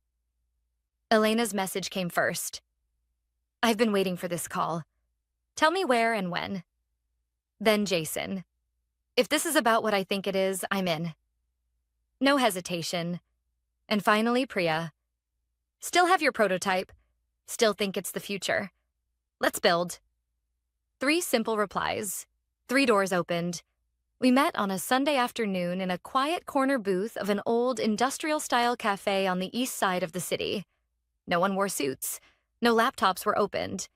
Elena's message came first. "I've been waiting for this call. Tell me where and when." Then Jason. "If this is about what I think it is, I'm in." No hesitation. And finally, Priya. "Still have your prototype. Still think it's the future. Let's build." 3 simple replies. 3 doors opened. We met on a Sunday afternoon in a quiet corner booth of an old industrial-style cafe on the east side of the city. No one wore suits. No laptops were opened.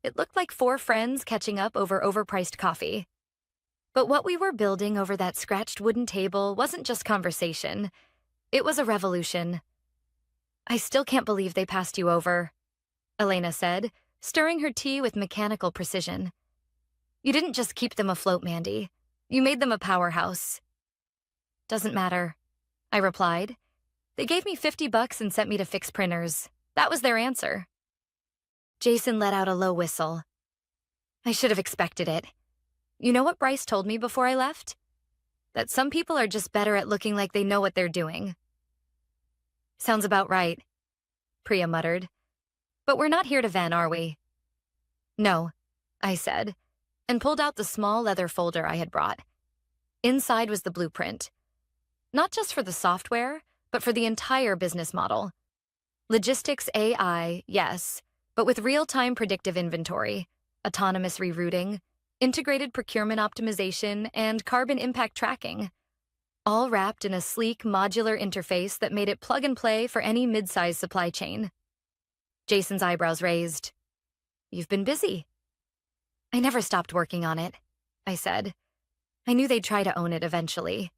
It looked like four friends catching up over overpriced coffee. But what we were building over that scratched wooden table wasn't just conversation. It was a revolution. "I still can't believe they passed you over," Elena said, stirring her tea with mechanical precision. "You didn't just keep them afloat, Mandy. You made them a powerhouse." "Doesn't matter," I replied. "They gave me $50 and sent me to fix printers. That was their answer." Jason let out a low whistle. "I should have expected it. You know what Bryce told me before I left? That some people are just better at looking like they know what they're doing." "Sounds about right," Priya muttered. "But we're not here to vent, are we?" "No," I said, and pulled out the small leather folder I had brought. Inside was the blueprint. Not just for the software, but for the entire business model. Logistics AI, yes, but with real-time predictive inventory, autonomous rerouting, integrated procurement optimization, and carbon impact tracking, all wrapped in a sleek, modular interface that made it plug-and-play for any mid-size supply chain. Jason's eyebrows raised. "You've been busy." "I never stopped working on it," I said. "I knew they'd try to own it eventually.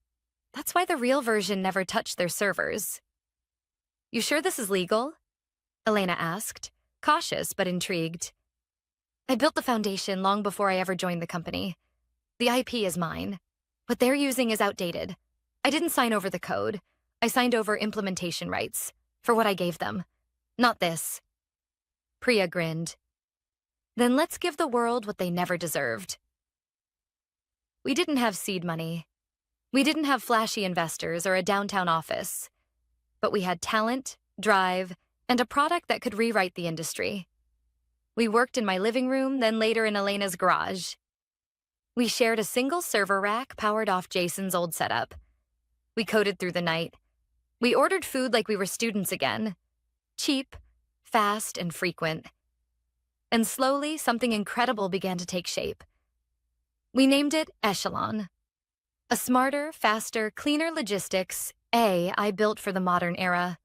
That's why the real version never touched their servers." "You sure this is legal?" Elena asked, cautious but intrigued. "I built the foundation long before I ever joined the company. The IP is mine. What they're using is outdated. I didn't sign over the code. I signed over implementation rights for what I gave them. Not this." Priya grinned. "Then let's give the world what they never deserved." We didn't have seed money. We didn't have flashy investors or a downtown office. But we had talent, drive, and a product that could rewrite the industry. We worked in my living room, then later in Elena's garage. We shared a single server rack powered off Jason's old setup. We coded through the night. We ordered food like we were students again. Cheap, fast, and frequent. And slowly, something incredible began to take shape. We named it Echelon. A smarter, faster, cleaner logistics I built for the modern era.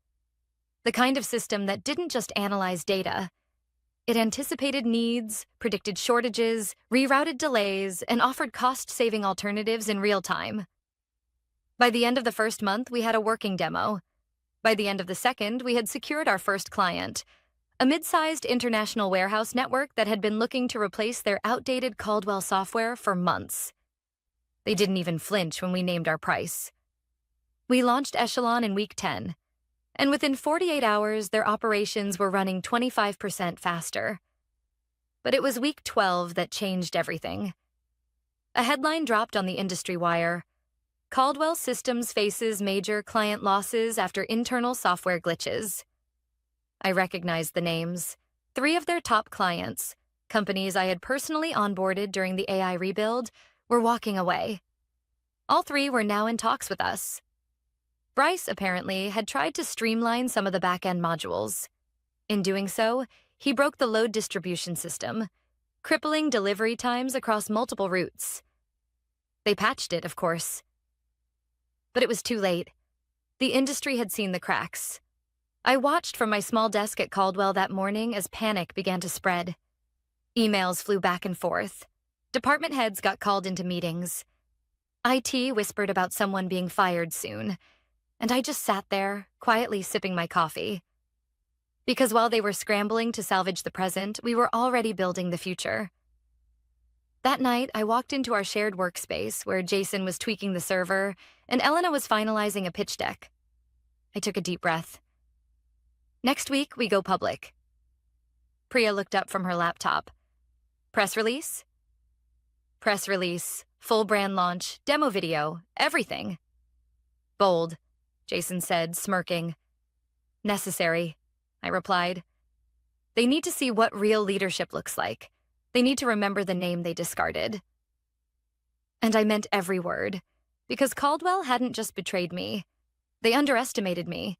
The kind of system that didn't just analyze data. It anticipated needs, predicted shortages, rerouted delays, and offered cost-saving alternatives in real time. By the end of the first month, we had a working demo. By the end of the second, we had secured our first client, a mid-sized international warehouse network that had been looking to replace their outdated Caldwell software for months. They didn't even flinch when we named our price. We launched Echelon in week 10, and within 48 hours, their operations were running 25% faster. But it was week 12 that changed everything. A headline dropped on the industry wire. Caldwell Systems faces major client losses after internal software glitches. I recognized the names. 3 of their top clients, companies I had personally onboarded during the AI rebuild, were walking away. All 3 were now in talks with us. Bryce, apparently, had tried to streamline some of the back-end modules. In doing so, he broke the load distribution system, crippling delivery times across multiple routes. They patched it, of course. But it was too late. The industry had seen the cracks. I watched from my small desk at Caldwell that morning as panic began to spread. Emails flew back and forth. Department heads got called into meetings. IT whispered about someone being fired soon, and I just sat there, quietly sipping my coffee. Because while they were scrambling to salvage the present, we were already building the future. That night, I walked into our shared workspace where Jason was tweaking the server and Elena was finalizing a pitch deck. I took a deep breath. "Next week, we go public." Priya looked up from her laptop. "Press release?" "Press release, full brand launch, demo video, everything." "Bold," Jason said, smirking. "Necessary," I replied. "They need to see what real leadership looks like. They need to remember the name they discarded." And I meant every word, because Caldwell hadn't just betrayed me. They underestimated me,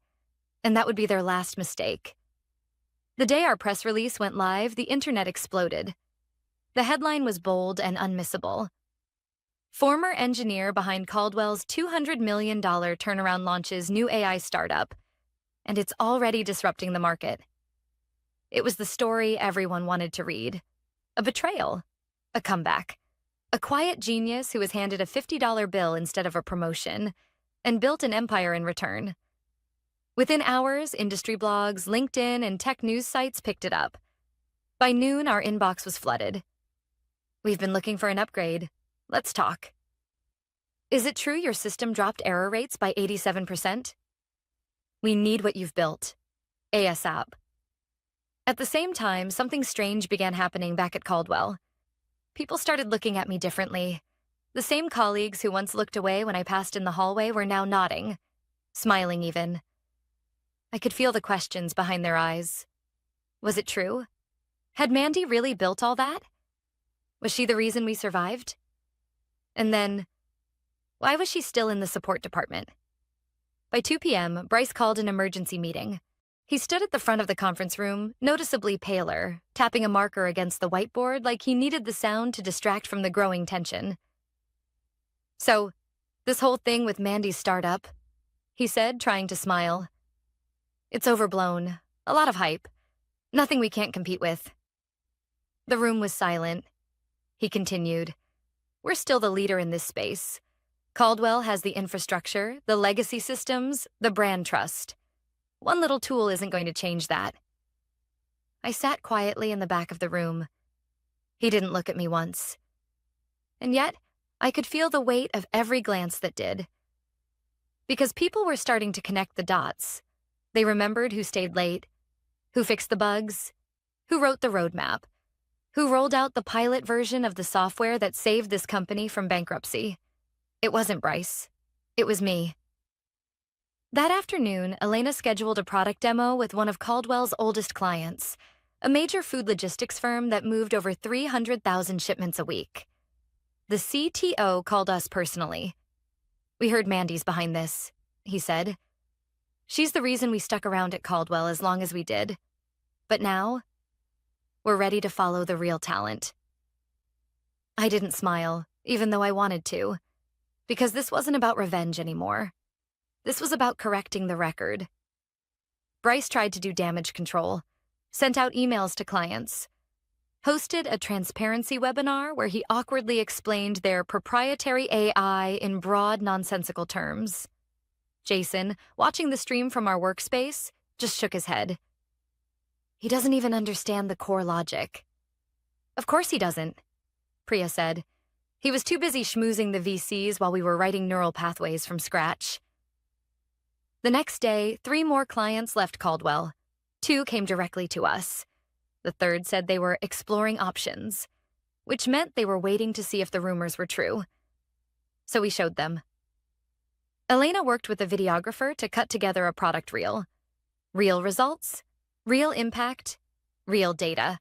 and that would be their last mistake. The day our press release went live, the internet exploded. The headline was bold and unmissable. Former engineer behind Caldwell's $200 million turnaround launches new AI startup, and it's already disrupting the market. It was the story everyone wanted to read. A betrayal. A comeback. A quiet genius who was handed a $50 bill instead of a promotion and built an empire in return. Within hours, industry blogs, LinkedIn, and tech news sites picked it up. By noon, our inbox was flooded. We've been looking for an upgrade. Let's talk. Is it true your system dropped error rates by 87%? We need what you've built. ASAP. At the same time, something strange began happening back at Caldwell. People started looking at me differently. The same colleagues who once looked away when I passed in the hallway were now nodding, smiling even. I could feel the questions behind their eyes. Was it true? Had Mandy really built all that? Was she the reason we survived? And then, why was she still in the support department? By 2 p.m., Bryce called an emergency meeting. He stood at the front of the conference room, noticeably paler, tapping a marker against the whiteboard like he needed the sound to distract from the growing tension. So, this whole thing with Mandy's startup, he said, trying to smile. It's overblown. A lot of hype. Nothing we can't compete with. The room was silent. He continued. We're still the leader in this space. Caldwell has the infrastructure, the legacy systems, the brand trust. One little tool isn't going to change that. I sat quietly in the back of the room. He didn't look at me once. And yet, I could feel the weight of every glance that did. Because people were starting to connect the dots. They remembered who stayed late, who fixed the bugs, who wrote the roadmap, who rolled out the pilot version of the software that saved this company from bankruptcy. It wasn't Bryce. It was me. That afternoon, Elena scheduled a product demo with one of Caldwell's oldest clients, a major food logistics firm that moved over 300,000 shipments a week. The CTO called us personally. We heard Mandy's behind this, he said. She's the reason we stuck around at Caldwell as long as we did. But now, we're ready to follow the real talent. I didn't smile, even though I wanted to, because this wasn't about revenge anymore. This was about correcting the record. Bryce tried to do damage control, sent out emails to clients, hosted a transparency webinar where he awkwardly explained their proprietary AI in broad, nonsensical terms. Jason, watching the stream from our workspace, just shook his head. He doesn't even understand the core logic. Of course he doesn't, Priya said. He was too busy schmoozing the VCs while we were writing neural pathways from scratch. The next day, 3 more clients left Caldwell. 2 came directly to us. The third said they were exploring options, which meant they were waiting to see if the rumors were true. So we showed them. Elena worked with a videographer to cut together a product reel. Real results, real impact, real data.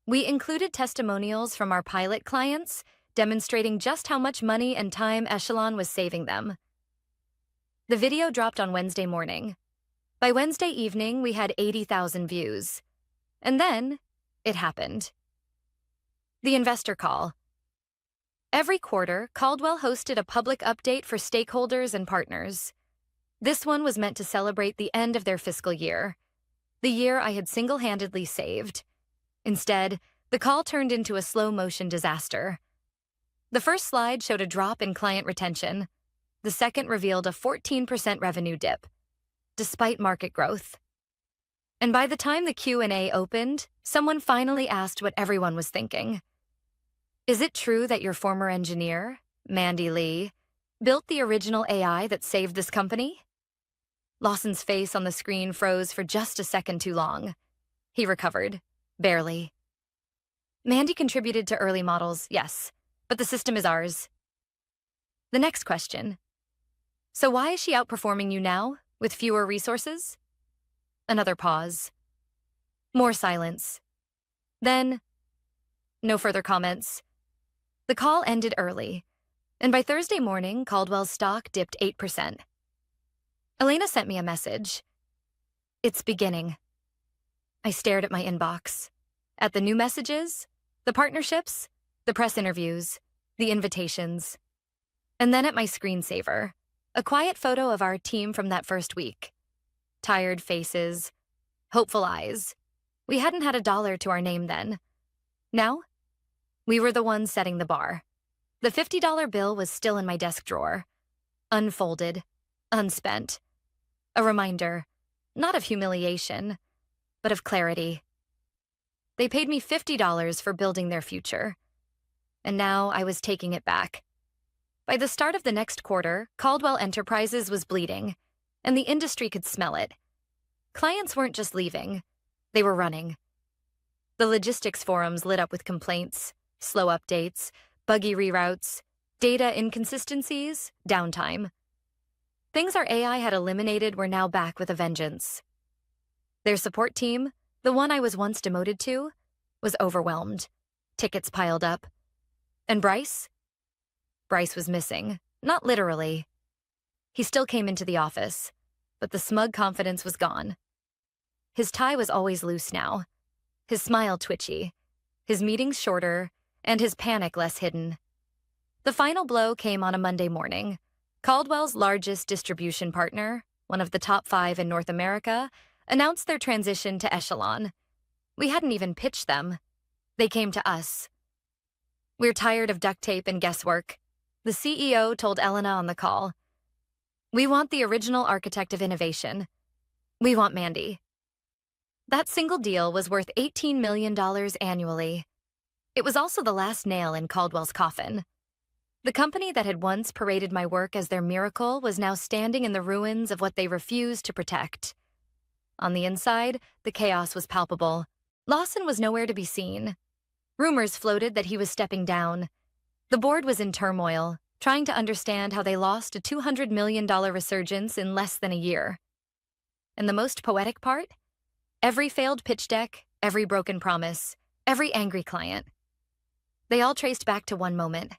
We included testimonials from our pilot clients, demonstrating just how much money and time Echelon was saving them. The video dropped on Wednesday morning. By Wednesday evening, we had 80,000 views. And then, it happened. The investor call. Every quarter, Caldwell hosted a public update for stakeholders and partners. This one was meant to celebrate the end of their fiscal year, the year I had single-handedly saved. Instead, the call turned into a slow-motion disaster. The first slide showed a drop in client retention. The second revealed a 14% revenue dip, despite market growth. And by the time the Q&A opened, someone finally asked what everyone was thinking. Is it true that your former engineer, Mandy Lee, built the original AI that saved this company? Lawson's face on the screen froze for just a second too long. He recovered, barely. Mandy contributed to early models, yes, but the system is ours. The next question. So why is she outperforming you now, with fewer resources? Another pause. More silence. Then, no further comments. The call ended early, and by Thursday morning, Caldwell's stock dipped 8%. Elena sent me a message. It's beginning. I stared at my inbox, at the new messages, the partnerships, the press interviews. the invitations, and then at my screensaver, a quiet photo of our team from that first week. Tired faces, hopeful eyes. We hadn't had $1 to our name then. Now, we were the ones setting the bar. The $50 bill was still in my desk drawer, unfolded, unspent. A reminder, not of humiliation, but of clarity. They paid me $50 for building their future, and now I was taking it back. By the start of the next quarter, Caldwell Enterprises was bleeding, and the industry could smell it. Clients weren't just leaving, they were running. The logistics forums lit up with complaints, slow updates, buggy reroutes, data inconsistencies, downtime. Things our AI had eliminated were now back with a vengeance. Their support team, the one I was once demoted to, was overwhelmed. Tickets piled up. And Bryce? Bryce was missing, not literally. He still came into the office, but the smug confidence was gone. His tie was always loose now, his smile twitchy, his meetings shorter, and his panic less hidden. The final blow came on a Monday morning. Caldwell's largest distribution partner, one of the top 5 in North America, announced their transition to Echelon. We hadn't even pitched them. They came to us. "We're tired of duct tape and guesswork," the CEO told Elena on the call. "We want the original architect of innovation. We want Mandy." That single deal was worth $18 million annually. It was also the last nail in Caldwell's coffin. The company that had once paraded my work as their miracle was now standing in the ruins of what they refused to protect. On the inside, the chaos was palpable. Lawson was nowhere to be seen. Rumors floated that he was stepping down. The board was in turmoil, trying to understand how they lost a $200 million resurgence in less than a year. And the most poetic part? Every failed pitch deck, every broken promise, every angry client. They all traced back to one moment.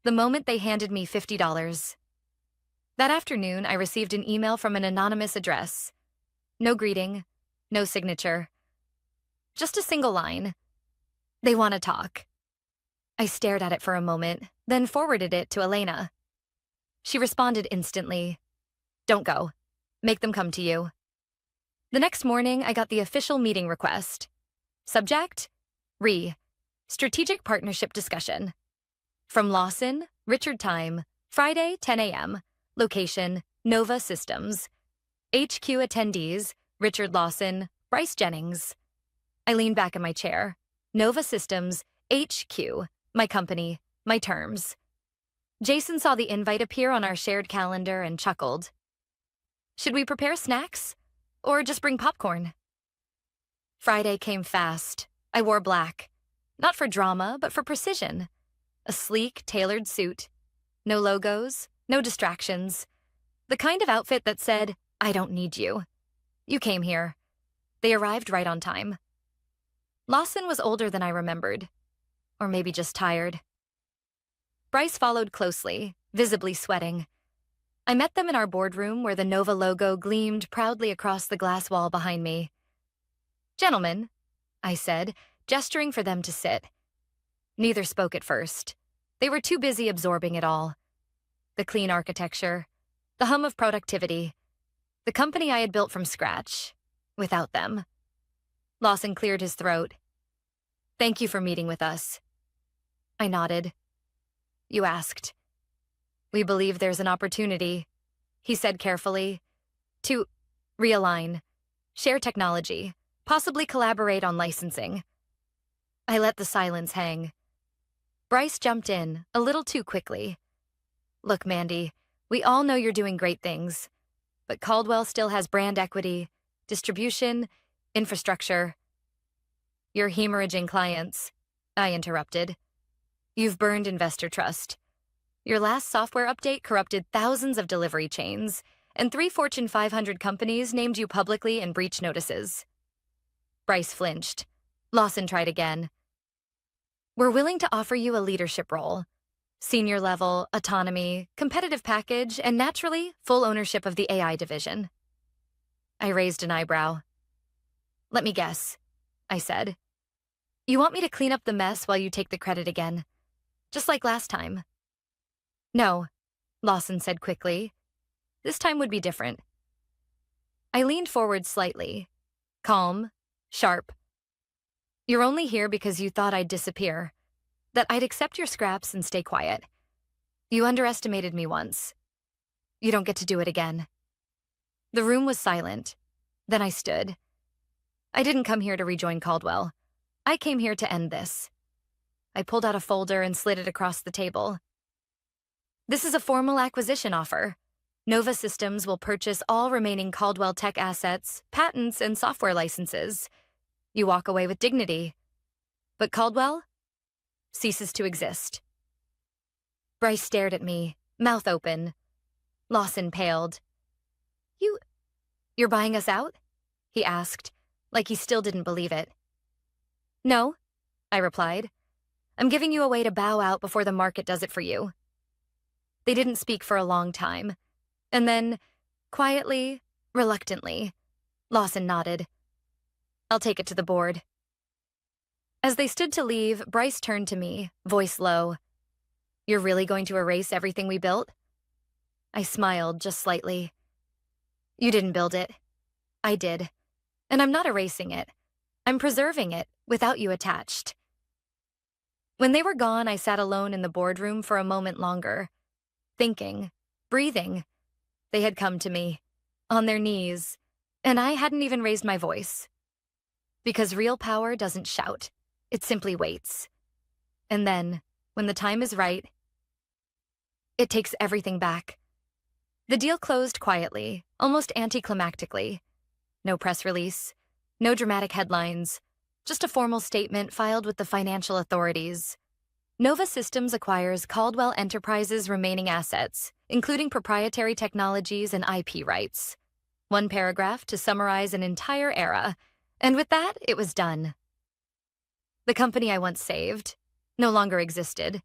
The moment they handed me $50. That afternoon, I received an email from an anonymous address. No greeting, no signature. Just a single line. "They want to talk." I stared at it for a moment, then forwarded it to Elena. She responded instantly. "Don't go. Make them come to you." The next morning, I got the official meeting request. Subject? Strategic Partnership Discussion. From Lawson, Richard Time, Friday, 10 a.m. Location, Nova Systems. HQ attendees, Richard Lawson, Bryce Jennings. I leaned back in my chair. Nova Systems, HQ, my company, my terms. Jason saw the invite appear on our shared calendar and chuckled. "Should we prepare snacks? Or just bring popcorn?" Friday came fast. I wore black. Not for drama, but for precision. A sleek, tailored suit. No logos, no distractions. The kind of outfit that said, "I don't need you. You came here." They arrived right on time. Lawson was older than I remembered. Or maybe just tired. Bryce followed closely, visibly sweating. I met them in our boardroom where the Nova logo gleamed proudly across the glass wall behind me. "Gentlemen," I said, gesturing for them to sit. Neither spoke at first. They were too busy absorbing it all. The clean architecture, the hum of productivity, the company I had built from scratch, without them. Lawson cleared his throat. "Thank you for meeting with us." I nodded. "You asked." "We believe there's an opportunity," he said carefully, "to realign, share technology, possibly collaborate on licensing." I let the silence hang. Bryce jumped in, a little too quickly. "Look, Mandy, we all know you're doing great things, but Caldwell still has brand equity, distribution, infrastructure." "You're hemorrhaging clients," I interrupted. "You've burned investor trust. Your last software update corrupted thousands of delivery chains, and 3 Fortune 500 companies named you publicly in breach notices." Bryce flinched. Lawson tried again. "We're willing to offer you a leadership role. Senior level, autonomy, competitive package, and naturally, full ownership of the AI division." I raised an eyebrow. "Let me guess," I said. "You want me to clean up the mess while you take the credit again? just like last time. No, Lawson said quickly. This time would be different. I leaned forward slightly, calm, sharp. You're only here because you thought I'd disappear, that I'd accept your scraps and stay quiet. You underestimated me once. You don't get to do it again. The room was silent. Then I stood. I didn't come here to rejoin Caldwell. I came here to end this. I pulled out a folder and slid it across the table. This is a formal acquisition offer. Nova Systems will purchase all remaining Caldwell Tech assets, patents, and software licenses. You walk away with dignity. But Caldwell ceases to exist. Bryce stared at me, mouth open. Lawson paled. You're buying us out? He asked, like he still didn't believe it. No, I replied. I'm giving you a way to bow out before the market does it for you. They didn't speak for a long time. And then, quietly, reluctantly, Lawson nodded. I'll take it to the board. As they stood to leave, Bryce turned to me, voice low. You're really going to erase everything we built? I smiled just slightly. You didn't build it. I did. And I'm not erasing it. I'm preserving it, without you attached. When they were gone, I sat alone in the boardroom for a moment longer, thinking, breathing. They had come to me, on their knees, and I hadn't even raised my voice. Because real power doesn't shout, it simply waits. And then, when the time is right, it takes everything back. The deal closed quietly, almost anticlimactically. No press release, no dramatic headlines, just a formal statement filed with the financial authorities. Nova Systems acquires Caldwell Enterprises' remaining assets, including proprietary technologies and IP rights. One paragraph to summarize an entire era, and with that, it was done. The company I once saved no longer existed.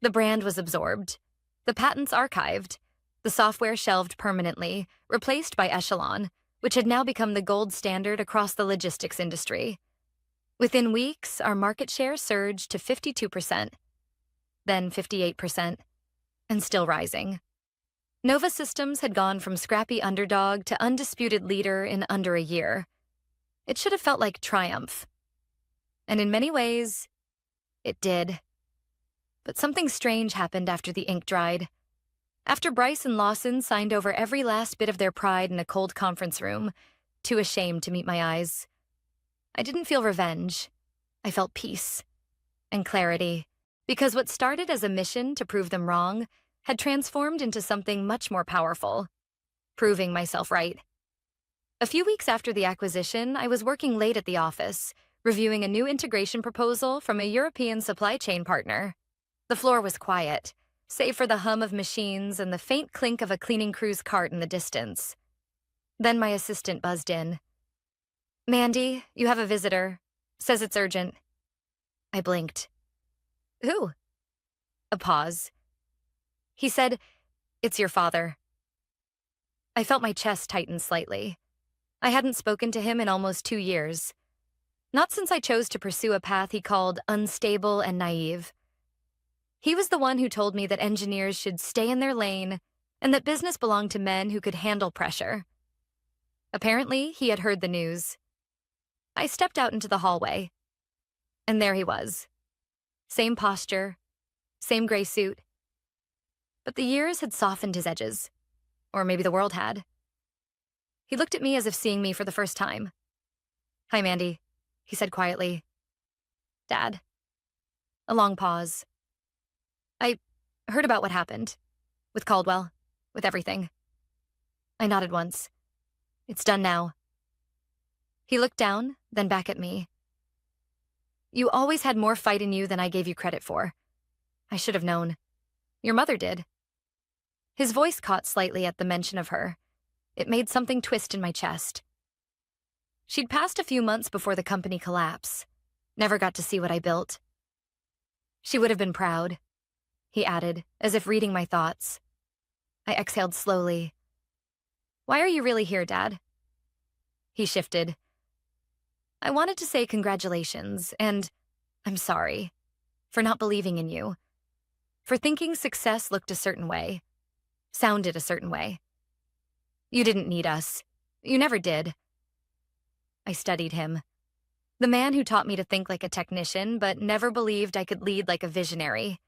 The brand was absorbed, the patents archived, the software shelved permanently, replaced by Echelon, which had now become the gold standard across the logistics industry. Within weeks, our market share surged to 52%, then 58%, and still rising. Nova Systems had gone from scrappy underdog to undisputed leader in under a year. It should have felt like triumph. And in many ways, it did. But something strange happened after the ink dried. After Bryce and Lawson signed over every last bit of their pride in a cold conference room, too ashamed to meet my eyes, I didn't feel revenge. I felt peace and clarity, because what started as a mission to prove them wrong had transformed into something much more powerful, proving myself right. A few weeks after the acquisition, I was working late at the office, reviewing a new integration proposal from a European supply chain partner. The floor was quiet, save for the hum of machines and the faint clink of a cleaning crew's cart in the distance. Then my assistant buzzed in. Mandy, you have a visitor. Says it's urgent. I blinked. Who? A pause. He said, It's your father. I felt my chest tighten slightly. I hadn't spoken to him in almost 2 years. Not since I chose to pursue a path he called unstable and naive. He was the one who told me that engineers should stay in their lane and that business belonged to men who could handle pressure. Apparently, he had heard the news. I stepped out into the hallway, and there he was. Same posture, same gray suit. But the years had softened his edges, or maybe the world had. He looked at me as if seeing me for the first time. Hi, Mandy, he said quietly. Dad. A long pause. I heard about what happened. With Caldwell. With everything. I nodded once. It's done now. He looked down, then back at me. You always had more fight in you than I gave you credit for. I should have known. Your mother did. His voice caught slightly at the mention of her. It made something twist in my chest. She'd passed a few months before the company collapse. Never got to see what I built. She would have been proud, he added, as if reading my thoughts. I exhaled slowly. Why are you really here, Dad? He shifted. I wanted to say congratulations, and I'm sorry for not believing in you. for thinking success looked a certain way, sounded a certain way. You didn't need us. You never did. I studied him. The man who taught me to think like a technician, but never believed I could lead like a visionary.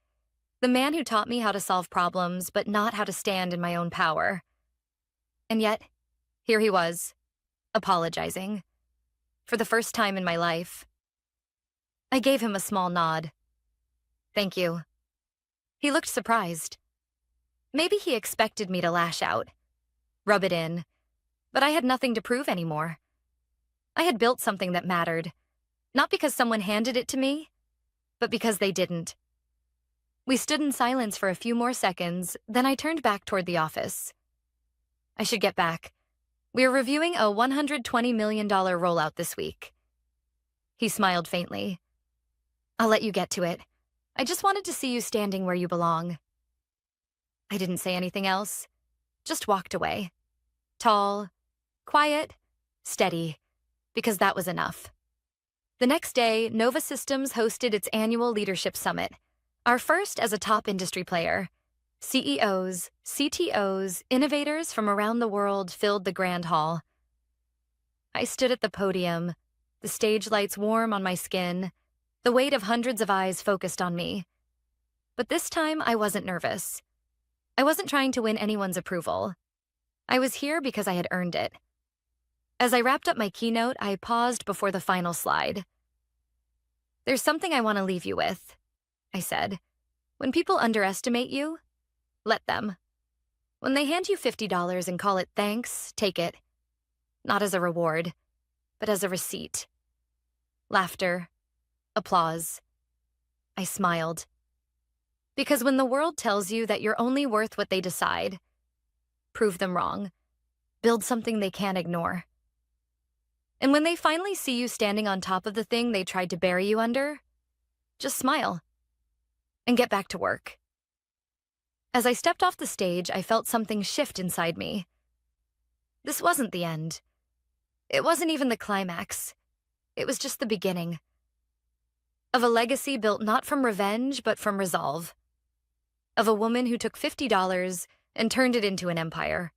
The man who taught me how to solve problems, but not how to stand in my own power. And yet, here he was, apologizing. For the first time in my life. I gave him a small nod. Thank you. He looked surprised. Maybe he expected me to lash out, rub it in, but I had nothing to prove anymore. I had built something that mattered, not because someone handed it to me, but because they didn't. We stood in silence for a few more seconds, then I turned back toward the office. I should get back. We're reviewing a $120 million rollout this week. He smiled faintly. I'll let you get to it. I just wanted to see you standing where you belong. I didn't say anything else, just walked away. Tall, quiet, steady, because that was enough. The next day, Nova Systems hosted its annual leadership summit, our first as a top industry player. CEOs, CTOs, innovators from around the world filled the grand hall. I stood at the podium, the stage lights warm on my skin, the weight of hundreds of eyes focused on me. But this time, I wasn't nervous. I wasn't trying to win anyone's approval. I was here because I had earned it. As I wrapped up my keynote, I paused before the final slide. There's something I want to leave you with, I said. When people underestimate you, let them. When they hand you $50 and call it thanks, take it. Not as a reward, but as a receipt. Laughter. Applause. I smiled. Because when the world tells you that you're only worth what they decide, prove them wrong. Build something they can't ignore. And when they finally see you standing on top of the thing they tried to bury you under, just smile and get back to work. As I stepped off the stage, I felt something shift inside me. This wasn't the end. It wasn't even the climax. It was just the beginning. Of a legacy built not from revenge, but from resolve. Of a woman who took $50 and turned it into an empire.